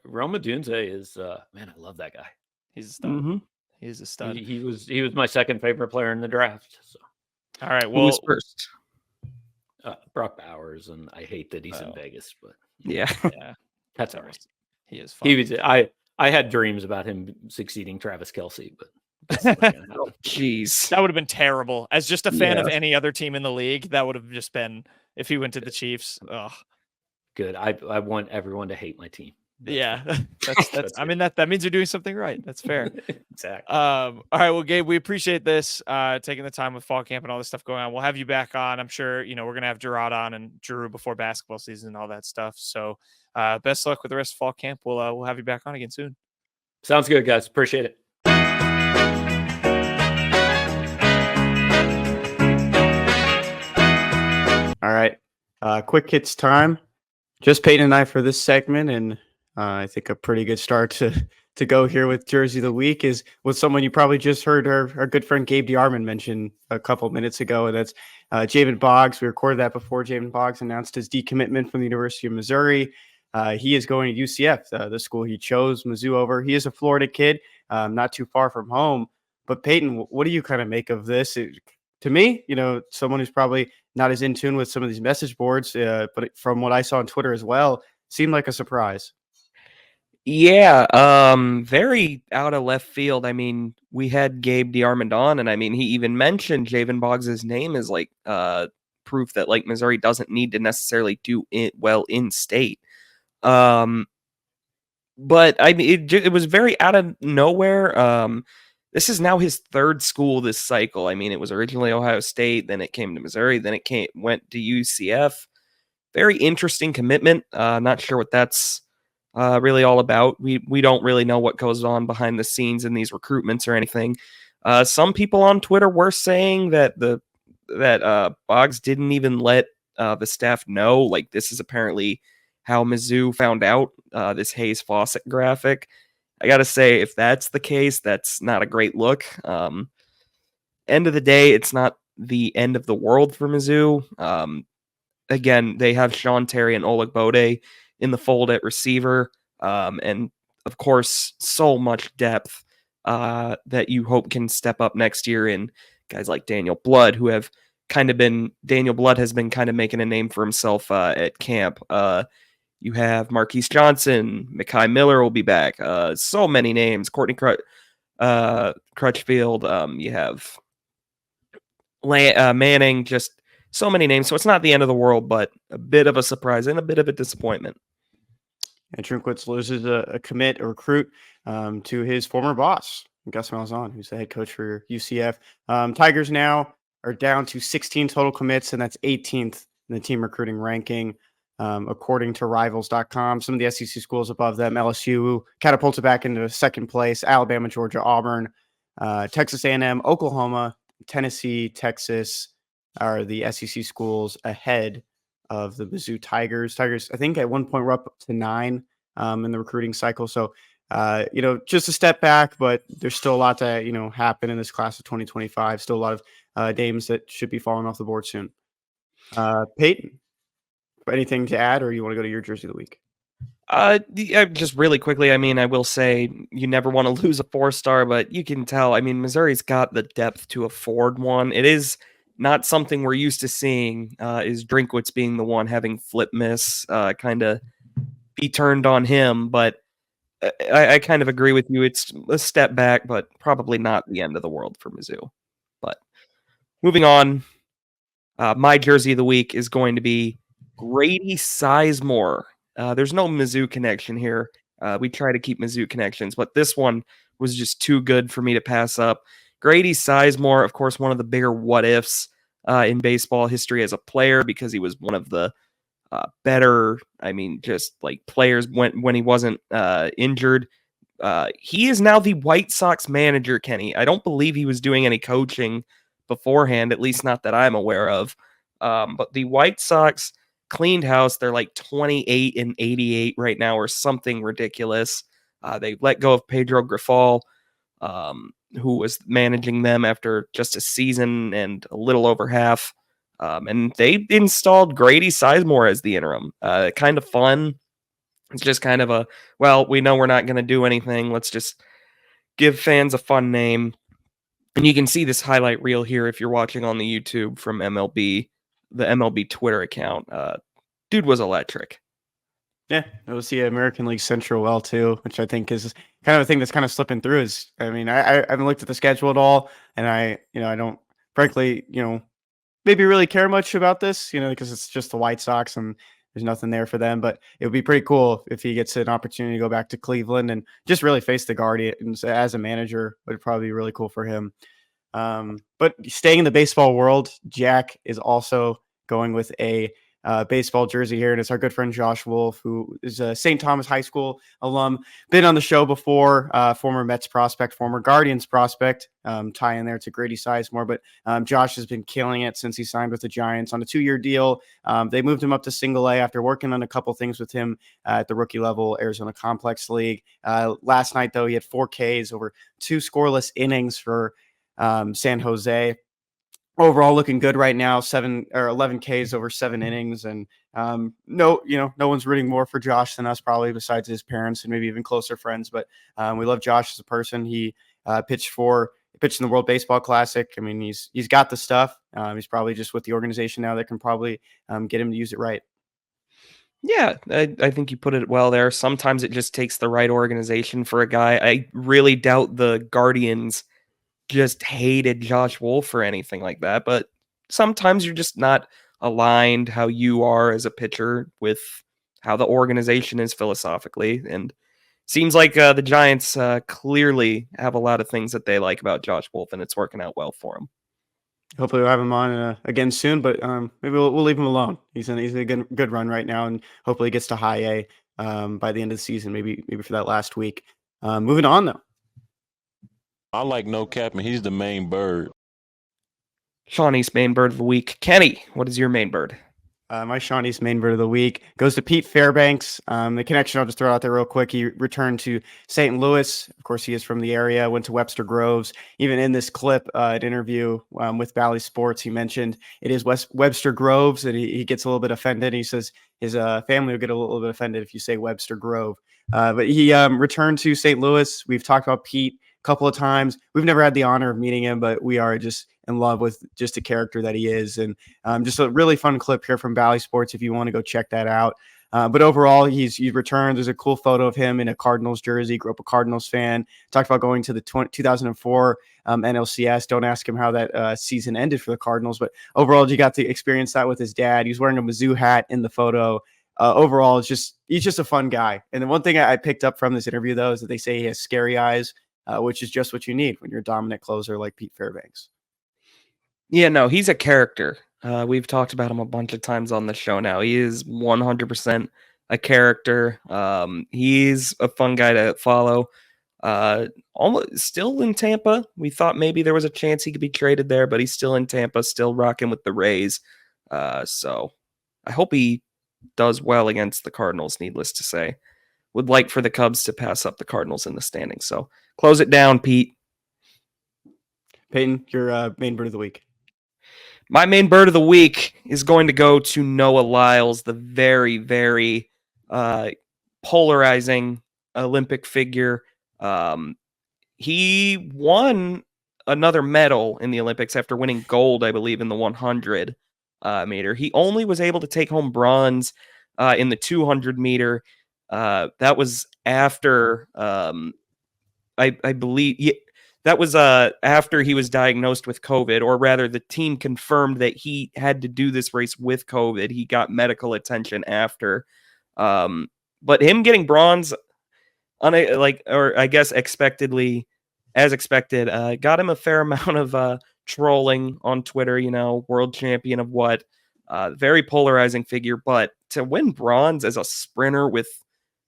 Roma Dunze is, man, I love that guy. He's a stud. Mm-hmm. He's a stud. He was my second favorite player in the draft. So. All right. Who Well, was first? Brock Bowers, and I hate that he's in Vegas, but Yeah. yeah, that's all right. he is fun. He was. I had dreams about him succeeding Travis Kelce, but that's not gonna happen. Jeez. That would have been terrible. As just a fan of Yeah. any other team in the league, that would have just been if he went to the Chiefs. Ugh. Good. I want everyone to hate my team. Yeah, that's. I mean that means you're doing something right. That's fair. Exactly. All right. Well, Gabe, we appreciate this, taking the time with fall camp and all this stuff going on. We'll have you back on. I'm sure, we're going to have Gerard on and Drew before basketball season and all that stuff. So, best luck with the rest of fall camp. We'll have you back on again soon. Sounds good, guys. Appreciate it. All right. Quick hits time. Just Payton and I for this segment, and I think a pretty good start to go here with Jersey of the Week is with someone you probably just heard our good friend Gabe DeArmond mention a couple minutes ago, and that's Jayvan Boggs. We recorded that before Jayvan Boggs announced his decommitment from the University of Missouri. He is going to UCF, the school he chose, Mizzou over. He is a Florida kid, not too far from home. But Payton, what do you kind of make of this? To me, someone who's probably not as in tune with some of these message boards, but from what I saw on Twitter as well, seemed like a surprise. Yeah, very out of left field. I mean, we had Gabe DeArmond on, and I mean, he even mentioned Jayvan Boggs' name as like proof that like Missouri doesn't need to necessarily do it well in state. But I mean, it was very out of nowhere. This is now his third school this cycle. I mean, it was originally Ohio State, then it came to Missouri, then it went to UCF. Very interesting commitment. Not sure what that's really all about. We don't really know what goes on behind the scenes in these recruitments or anything. Some people on Twitter were saying that Boggs didn't even let the staff know. Like, this is apparently how Mizzou found out this Hayes Fawcett graphic. I gotta say, if that's the case, that's not a great look. End of the day, it's not the end of the world for Mizzou. Again, they have Sean Terry and Oleg Bode in the fold at receiver. And of course, so much depth that you hope can step up next year in guys like Daniel Blood, who have kind of been, Daniel Blood has been kind of making a name for himself at camp. You have Marquise Johnson, Mekhi Miller will be back. So many names. Courtney Crutchfield. You have Manning, just so many names. So it's not the end of the world, but a bit of a surprise and a bit of a disappointment. And Trinkwitz loses a commit, a recruit to his former boss, Gus Malzahn, who's the head coach for UCF. Tigers now are down to 16 total commits, and that's 18th in the team recruiting ranking. According to rivals.com, some of the SEC schools above them, LSU catapulted back into second place, Alabama, Georgia, Auburn, Texas A&M, Oklahoma, Tennessee, Texas are the SEC schools ahead of the Mizzou Tigers. Tigers, I think at one point were up to 9 in the recruiting cycle. So, just a step back, but there's still a lot to, happen in this class of 2025. Still a lot of names that should be falling off the board soon. Payton, anything to add, or you want to go to your Jersey of the Week? Just really quickly, I mean, I will say you never want to lose a 4-star, but you can tell, I mean, Missouri's got the depth to afford one. It is not something we're used to seeing, is Drinkwitz being the one having flip miss kind of be turned on him, but I kind of agree with you. It's a step back, but probably not the end of the world for Mizzou. But moving on, my Jersey of the Week is going to be Grady Sizemore. There's no Mizzou connection here. We try to keep Mizzou connections, but this one was just too good for me to pass up. Grady Sizemore, of course, one of the bigger what-ifs in baseball history as a player, because he was one of the better, just like players when he wasn't injured. He is now the White Sox manager, Kenny. I don't believe he was doing any coaching beforehand, at least not that I'm aware of. But the White Sox cleaned house. They're like 28-88 right now, or something ridiculous. They let go of Pedro Grifol, who was managing them after just a season and a little over half. And they installed Grady Sizemore as the interim. Kind of fun. It's just kind of we know we're not going to do anything. Let's just give fans a fun name. And you can see this highlight reel here if you're watching on the YouTube from MLB, the MLB Twitter account. Dude was electric. Yeah, we'll see American League Central well too, which I think is kind of a thing that's kind of slipping through. Is I mean, I haven't looked at the schedule at all, and I don't frankly maybe really care much about this, because it's just the White Sox and there's nothing there for them. But it would be pretty cool if he gets an opportunity to go back to Cleveland and just really face the Guardians as a manager. Would probably be really cool for him. But staying in the baseball world, Jack is also going with a baseball jersey here, and it's our good friend Josh Wolf, who is a St. Thomas High School alum, been on the show before, former Mets prospect, former Guardians prospect, tie in there to Grady Sizemore, but Josh has been killing it since he signed with the Giants on a 2-year deal. They moved him up to single A after working on a couple things with him at the rookie level, Arizona Complex League. Last night, though, he had 4 Ks over 2 scoreless innings for San Jose. Overall looking good right now, 7 or 11 Ks over 7 innings. And no one's rooting more for Josh than us, probably, besides his parents and maybe even closer friends. But we love Josh as a person. He pitched in the World Baseball Classic. I mean, he's got the stuff. He's probably just with the organization now that can probably get him to use it right. Yeah, I think you put it well there. Sometimes it just takes the right organization for a guy. I really doubt the Guardians just hated Josh Wolf or anything like that, but sometimes you're just not aligned how you are as a pitcher with how the organization is philosophically. And seems like the Giants clearly have a lot of things that they like about Josh Wolf, and it's working out well for him. Hopefully we'll have him on again soon, but maybe we'll leave him alone. He's in a good run right now, and hopefully he gets to high A by the end of the season, maybe for that last week. Moving on, though. I like no cap, and he's the main bird. Shawnee's main bird of the week. Kenny, what is your main bird? My Shawnee's main bird of the week goes to Pete Fairbanks. The connection I'll just throw out there real quick. He returned to St. Louis. Of course, he is from the area, went to Webster Groves. Even in this clip, an interview with Bally Sports, he mentioned it is Webster Groves, and he gets a little bit offended. He says his family will get a little bit offended if you say Webster Grove. But he returned to St. Louis. We've talked about Pete couple of times. We've never had the honor of meeting him, but we are just in love with just the character that he is. And just a really fun clip here from Bally Sports if you want to go check that out. But overall, he's returned. There's a cool photo of him in a Cardinals jersey. Grew up a Cardinals fan. Talked about going to the 2004 NLCS. Don't ask him how that season ended for the Cardinals, but overall, he got to experience that with his dad. He was wearing a Mizzou hat in the photo. Overall, he's just a fun guy. And the one thing I picked up from this interview, though, is that they say he has scary eyes. Which is just what you need when you're a dominant closer like Pete Fairbanks. Yeah, no, he's a character. We've talked about him a bunch of times on the show now. He is 100% a character. He's a fun guy to follow. Almost still in Tampa. We thought maybe there was a chance he could be traded there, but he's still in Tampa, still rocking with the Rays. So I hope he does well against the Cardinals, needless to say. Would like for the Cubs to pass up the Cardinals in the standings. So close it down, Pete. Payton, your main bird of the week. My main bird of the week is going to go to Noah Lyles, the very, very polarizing Olympic figure. He won another medal in the Olympics after winning gold, I believe, in the 100 meter. He only was able to take home bronze in the 200 meter. That was after, I believe, that was after he was diagnosed with COVID, or rather, the team confirmed that he had to do this race with COVID. He got medical attention after, but him getting bronze, expected, got him a fair amount of trolling on Twitter. World champion of what? Very polarizing figure, but to win bronze as a sprinter with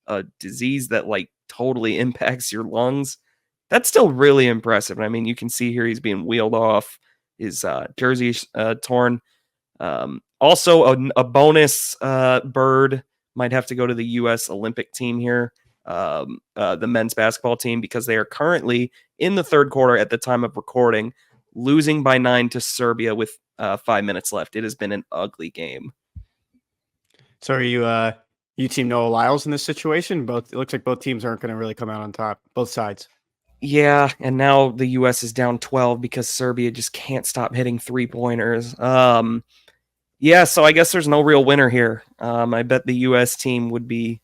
a disease that totally impacts your lungs, that's still really impressive. And I mean, you can see here he's being wheeled off, his jersey torn. Also a bonus bird might have to go to the U.S. Olympic team here, the men's basketball team, because they are currently in the third quarter at the time of recording, losing by 9 to Serbia with 5 minutes left. It has been an ugly game. So are you team Noah Lyles in this situation? It looks like both teams aren't going to really come out on top, both sides. Yeah, and now the U.S. is down 12 because Serbia just can't stop hitting 3-pointers. Yeah, so I guess there's no real winner here. I bet the U.S. team would be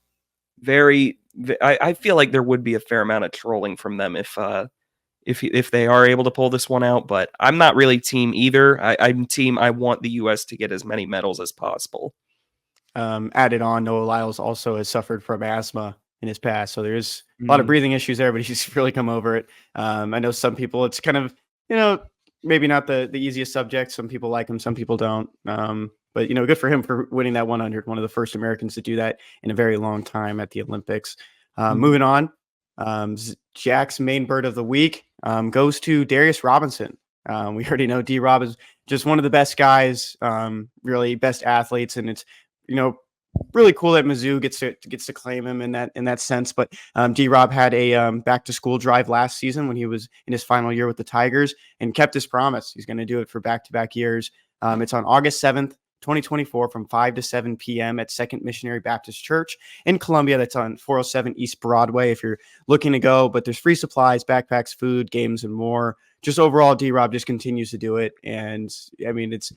I feel like there would be a fair amount of trolling from them if they are able to pull this one out. But I'm not really team either. I'm team. I want the U.S. to get as many medals as possible. Added on, Noah Lyles also has suffered from asthma in his past, so there's a lot of breathing issues there, but he's really come over it. I know some people, it's kind of, maybe not the easiest subject. Some people like him, some people don't. But good for him for winning that 100, one of the first Americans to do that in a very long time at the Olympics. Moving on, Jack's main bird of the week goes to Darius Robinson. We already know D-Rob is just one of the best guys, really best athletes, and it's really cool that Mizzou gets to claim him in that sense. But D-Rob had a back to school drive last season when he was in his final year with the Tigers and kept his promise. He's going to do it for back-to-back years. It's on August 7th, 2024 from 5 to 7 p.m. at Second Missionary Baptist Church in Columbia. That's on 407 East Broadway if you're looking to go. But there's free supplies, backpacks, food, games, and more. Just overall, D-Rob just continues to do it. And I mean, it's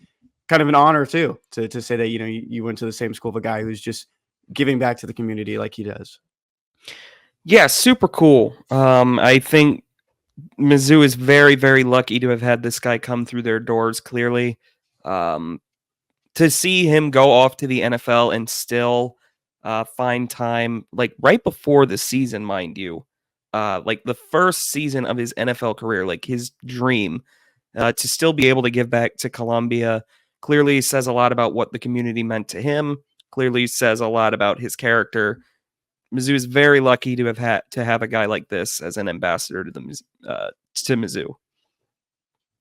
kind of an honor too to say that you went to the same school of a guy who's just giving back to the community like he does. Yeah, super cool. I think Mizzou is very, very lucky to have had this guy come through their doors. Clearly, to see him go off to the NFL and still find time, like right before the season, mind you, like the first season of his NFL career, like his dream, to still be able to give back to Columbia. Clearly says a lot about what the community meant to him. Clearly says a lot about his character. Mizzou is very lucky to have a guy like this as an ambassador to Mizzou. Of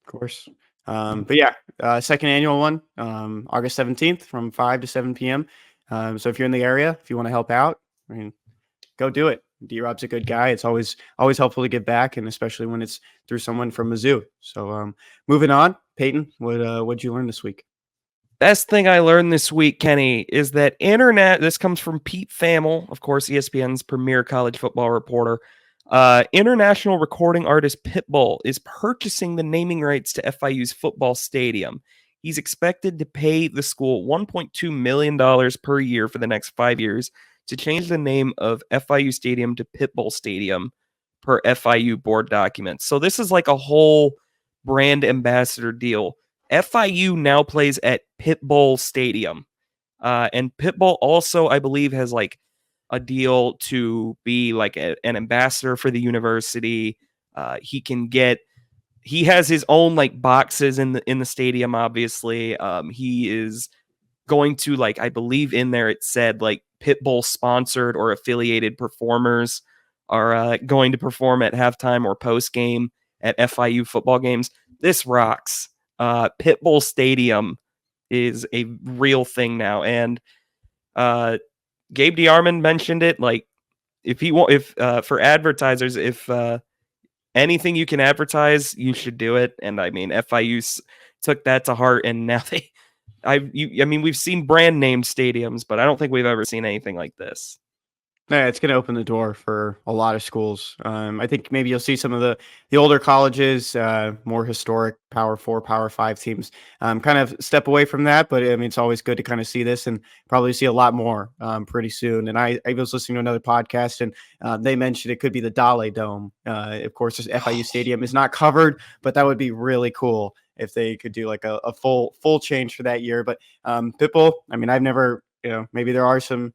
course. But yeah, second annual one, August 17th from 5 to 7 p.m. So if you're in the area, if you want to help out, I mean, go do it. D-Rob's a good guy. It's always helpful to give back, and especially when it's through someone from Mizzou. So moving on, Payton, what'd you learn this week? Best thing I learned this week, Kenny, is that this comes from Pete Thamel, of course, ESPN's premier college football reporter. International recording artist Pitbull is purchasing the naming rights to FIU's football stadium. He's expected to pay the school $1.2 million per year for the next 5 years to change the name of FIU Stadium to Pitbull Stadium per FIU board documents. So this is like a whole brand ambassador deal. FIU now plays at Pitbull Stadium. And Pitbull also, I believe, has like a deal to be like an ambassador for the university. He has his own like boxes in the stadium, obviously. He is going to, like, I believe in there it said like Pitbull sponsored or affiliated performers are going to perform at halftime or post game at FIU football games. This rocks. Pitbull Stadium is a real thing now, and Gabe DeArmond mentioned it. Like, if for advertisers, if anything you can advertise, you should do it. And I mean, FIU took that to heart, and now I mean, we've seen brand named stadiums, but I don't think we've ever seen anything like this. Yeah, it's going to open the door for a lot of schools. I think maybe you'll see some of the older colleges, more historic Power 4, Power 5 teams kind of step away from that. But I mean, it's always good to kind of see this and probably see a lot more pretty soon. And I was listening to another podcast, and they mentioned it could be the Dale Dome. Of course, this FIU Stadium is not covered, but that would be really cool if they could do like a full change for that year. But Pitbull, I mean, I've never, maybe there are some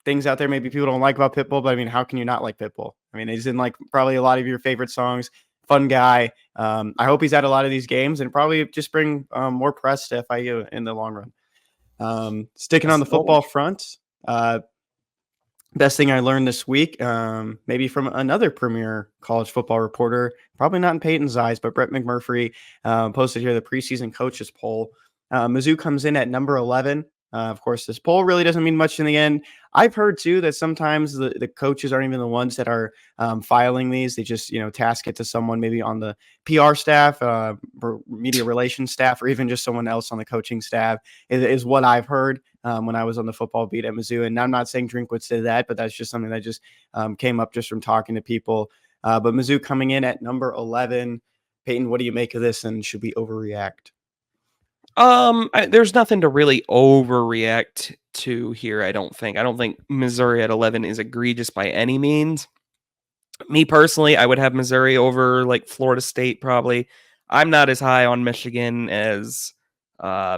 things out there maybe people don't like about Pitbull, but I mean, how can you not like Pitbull? I mean, he's in like probably a lot of your favorite songs. Fun guy. I hope he's at a lot of these games and probably just bring more press to FIU in the long run. Sticking on the football front, best thing I learned this week, maybe from another premier college football reporter, probably not in Peyton's eyes, but Brett McMurphy posted here the preseason coaches poll. Mizzou comes in at number 11. Of course, this poll really doesn't mean much in the end. I've heard, too, that sometimes the coaches aren't even the ones that are filing these. They just, task it to someone maybe on the PR staff, media relations staff, or even just someone else on the coaching staff is what I've heard when I was on the football beat at Mizzou. And I'm not saying Drinkwitz did that, but that's just something that just came up just from talking to people. But Mizzou coming in at number 11. Payton, what do you make of this, and should we overreact? There's nothing to really overreact to here. I don't think Missouri at 11 is egregious by any means. Me personally, I would have Missouri over like Florida State probably. I'm not as high on Michigan as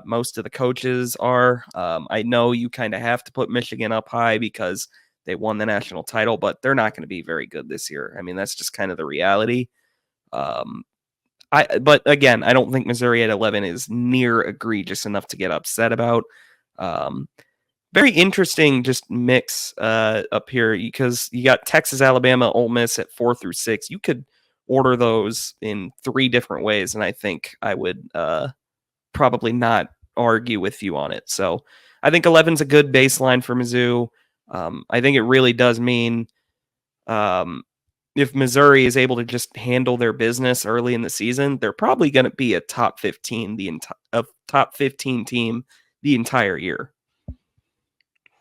most of the coaches are. I know you kind of have to put Michigan up high because they won the national title, but they're not going to be very good this year. I mean, that's just kind of the reality. But again, I don't think Missouri at 11 is near egregious enough to get upset about. Very interesting just mix up here because you got Texas, Alabama, Ole Miss at 4 through 6. You could order those in 3 different ways, and I think I would probably not argue with you on it. So I think 11 is a good baseline for Mizzou. I think it really does mean if Missouri is able to just handle their business early in the season, they're probably going to be a top 15 team the entire year.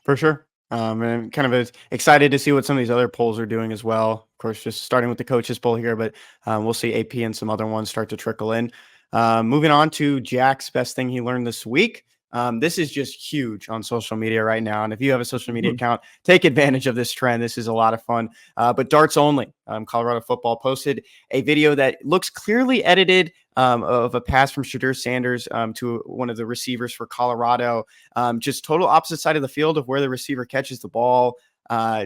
For sure. And I'm kind of excited to see what some of these other polls are doing as well. Of course, just starting with the coaches poll here, but we'll see AP and some other ones start to trickle in. Moving on to Jack's best thing he learned this week. This is just huge on social media right now. And if you have a social media account, take advantage of this trend. This is a lot of fun. But darts only. Colorado football posted a video that looks clearly edited of a pass from Shadur Sanders to one of the receivers for Colorado. Just total opposite side of the field of where the receiver catches the ball.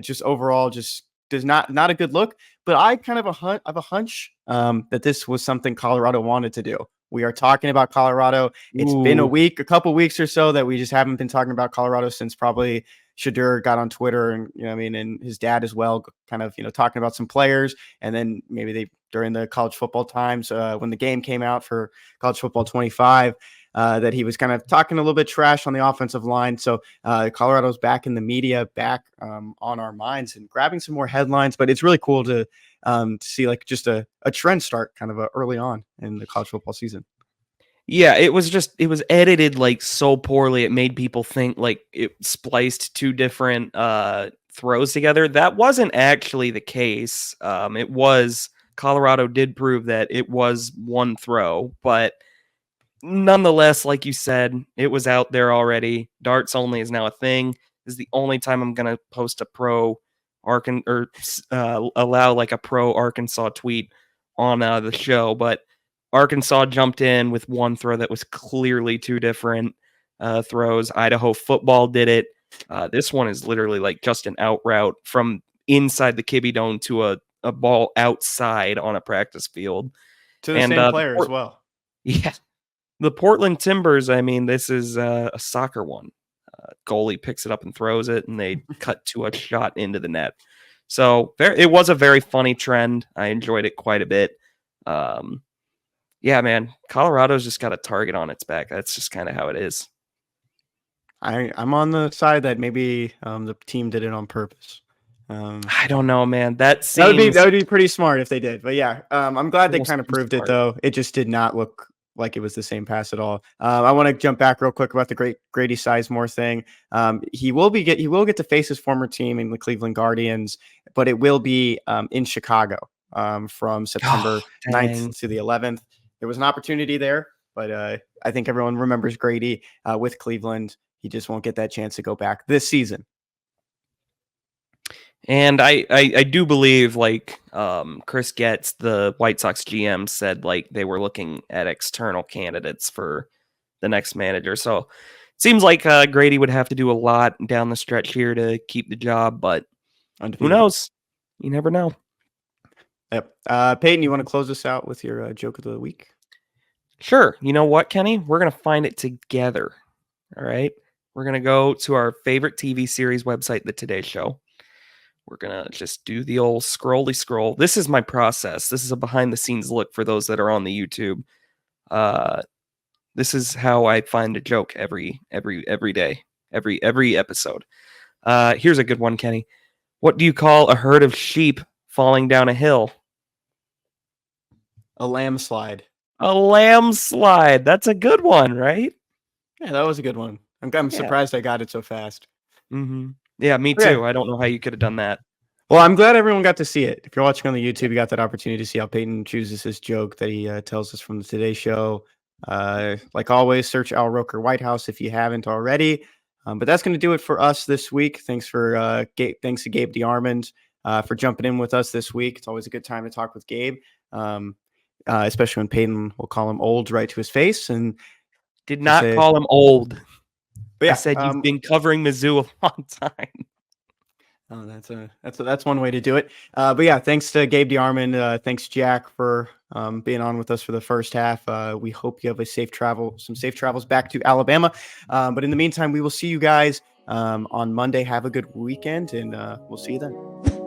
Just overall, just does not a good look. But I kind of have a hunch that this was something Colorado wanted to do. We are talking about Colorado. It's been a couple weeks or so that we just haven't been talking about Colorado since probably Shadur got on Twitter and, and his dad as well, kind of, talking about some players. And then maybe during the college football times, when the game came out for college football 25, that he was kind of talking a little bit trash on the offensive line. So Colorado's back in the media, back on our minds and grabbing some more headlines. But it's really cool to see like just a trend start kind of early on in the college football season. Yeah, it was edited like so poorly. It made people think like it spliced 2 different throws together. That wasn't actually the case. Colorado did prove that it was one throw, but nonetheless, like you said, it was out there already. Darts only is now a thing. This is the only time I'm gonna post a allow like a pro Arkansas tweet on the show, but Arkansas jumped in with one throw that was clearly 2 different throws. Idaho football did it. This one is literally like just an out route from inside the Kibbe Dome to a ball outside on a practice field. To the same player as well. Yeah. The Portland Timbers, I mean, this is a soccer one. Goalie picks it up and throws it, and they cut to a shot into the net. So it was a very funny trend. I enjoyed it quite a bit. Yeah, man, Colorado's just got a target on its back. That's just kind of how it is. I'm on the side that maybe the team did it on purpose. I don't know, man. That would be pretty smart if they did. But yeah, I'm glad they kind of proved it, though. It just did not look like it was the same pass at all. I want to jump back real quick about the Grady Sizemore thing. He will get to face his former team in the Cleveland Guardians, but it will be in Chicago from September 9th to the 11th. There was an opportunity there, but I think everyone remembers Grady with Cleveland. He just won't get that chance to go back this season. And I do believe like Chris Getz, the White Sox GM, said like they were looking at external candidates for the next manager. So it seems like Grady would have to do a lot down the stretch here to keep the job, but who knows? You never know. Yep. Payton, you want to close us out with your joke of the week? Sure. You know what, Kenny? We're going to find it together. All right. We're going to go to our favorite TV series website, The Today Show. We're going to just do the old scrolly scroll. This is my process. This is a behind the scenes look for those that are on the YouTube. This is how I find a joke every day, every episode. Here's a good one, Kenny. What do you call a herd of sheep falling down a hill? A landslide. A landslide. That's a good one, right? Yeah, that was a good one. I'm surprised I got it so fast. Mm-hmm. Yeah, me too. I don't know how you could have done that. Well, I'm glad everyone got to see it. If you're watching on the YouTube, you got that opportunity to see how Payton chooses his joke that he tells us from the Today Show. Like always, search Al Roker White House if you haven't already. But that's going to do it for us this week. Thanks to Gabe DeArmond for jumping in with us this week. It's always a good time to talk with Gabe, especially when Payton will call him old right to his face. And Did not call him old. But yeah, I said you've been covering Mizzou a long time. Oh, that's one way to do it. But yeah, thanks to Gabe DeArmond. Thanks Jack for being on with us for the first half. We hope you have some safe travels back to Alabama. But in the meantime, we will see you guys on Monday. Have a good weekend, and we'll see you then.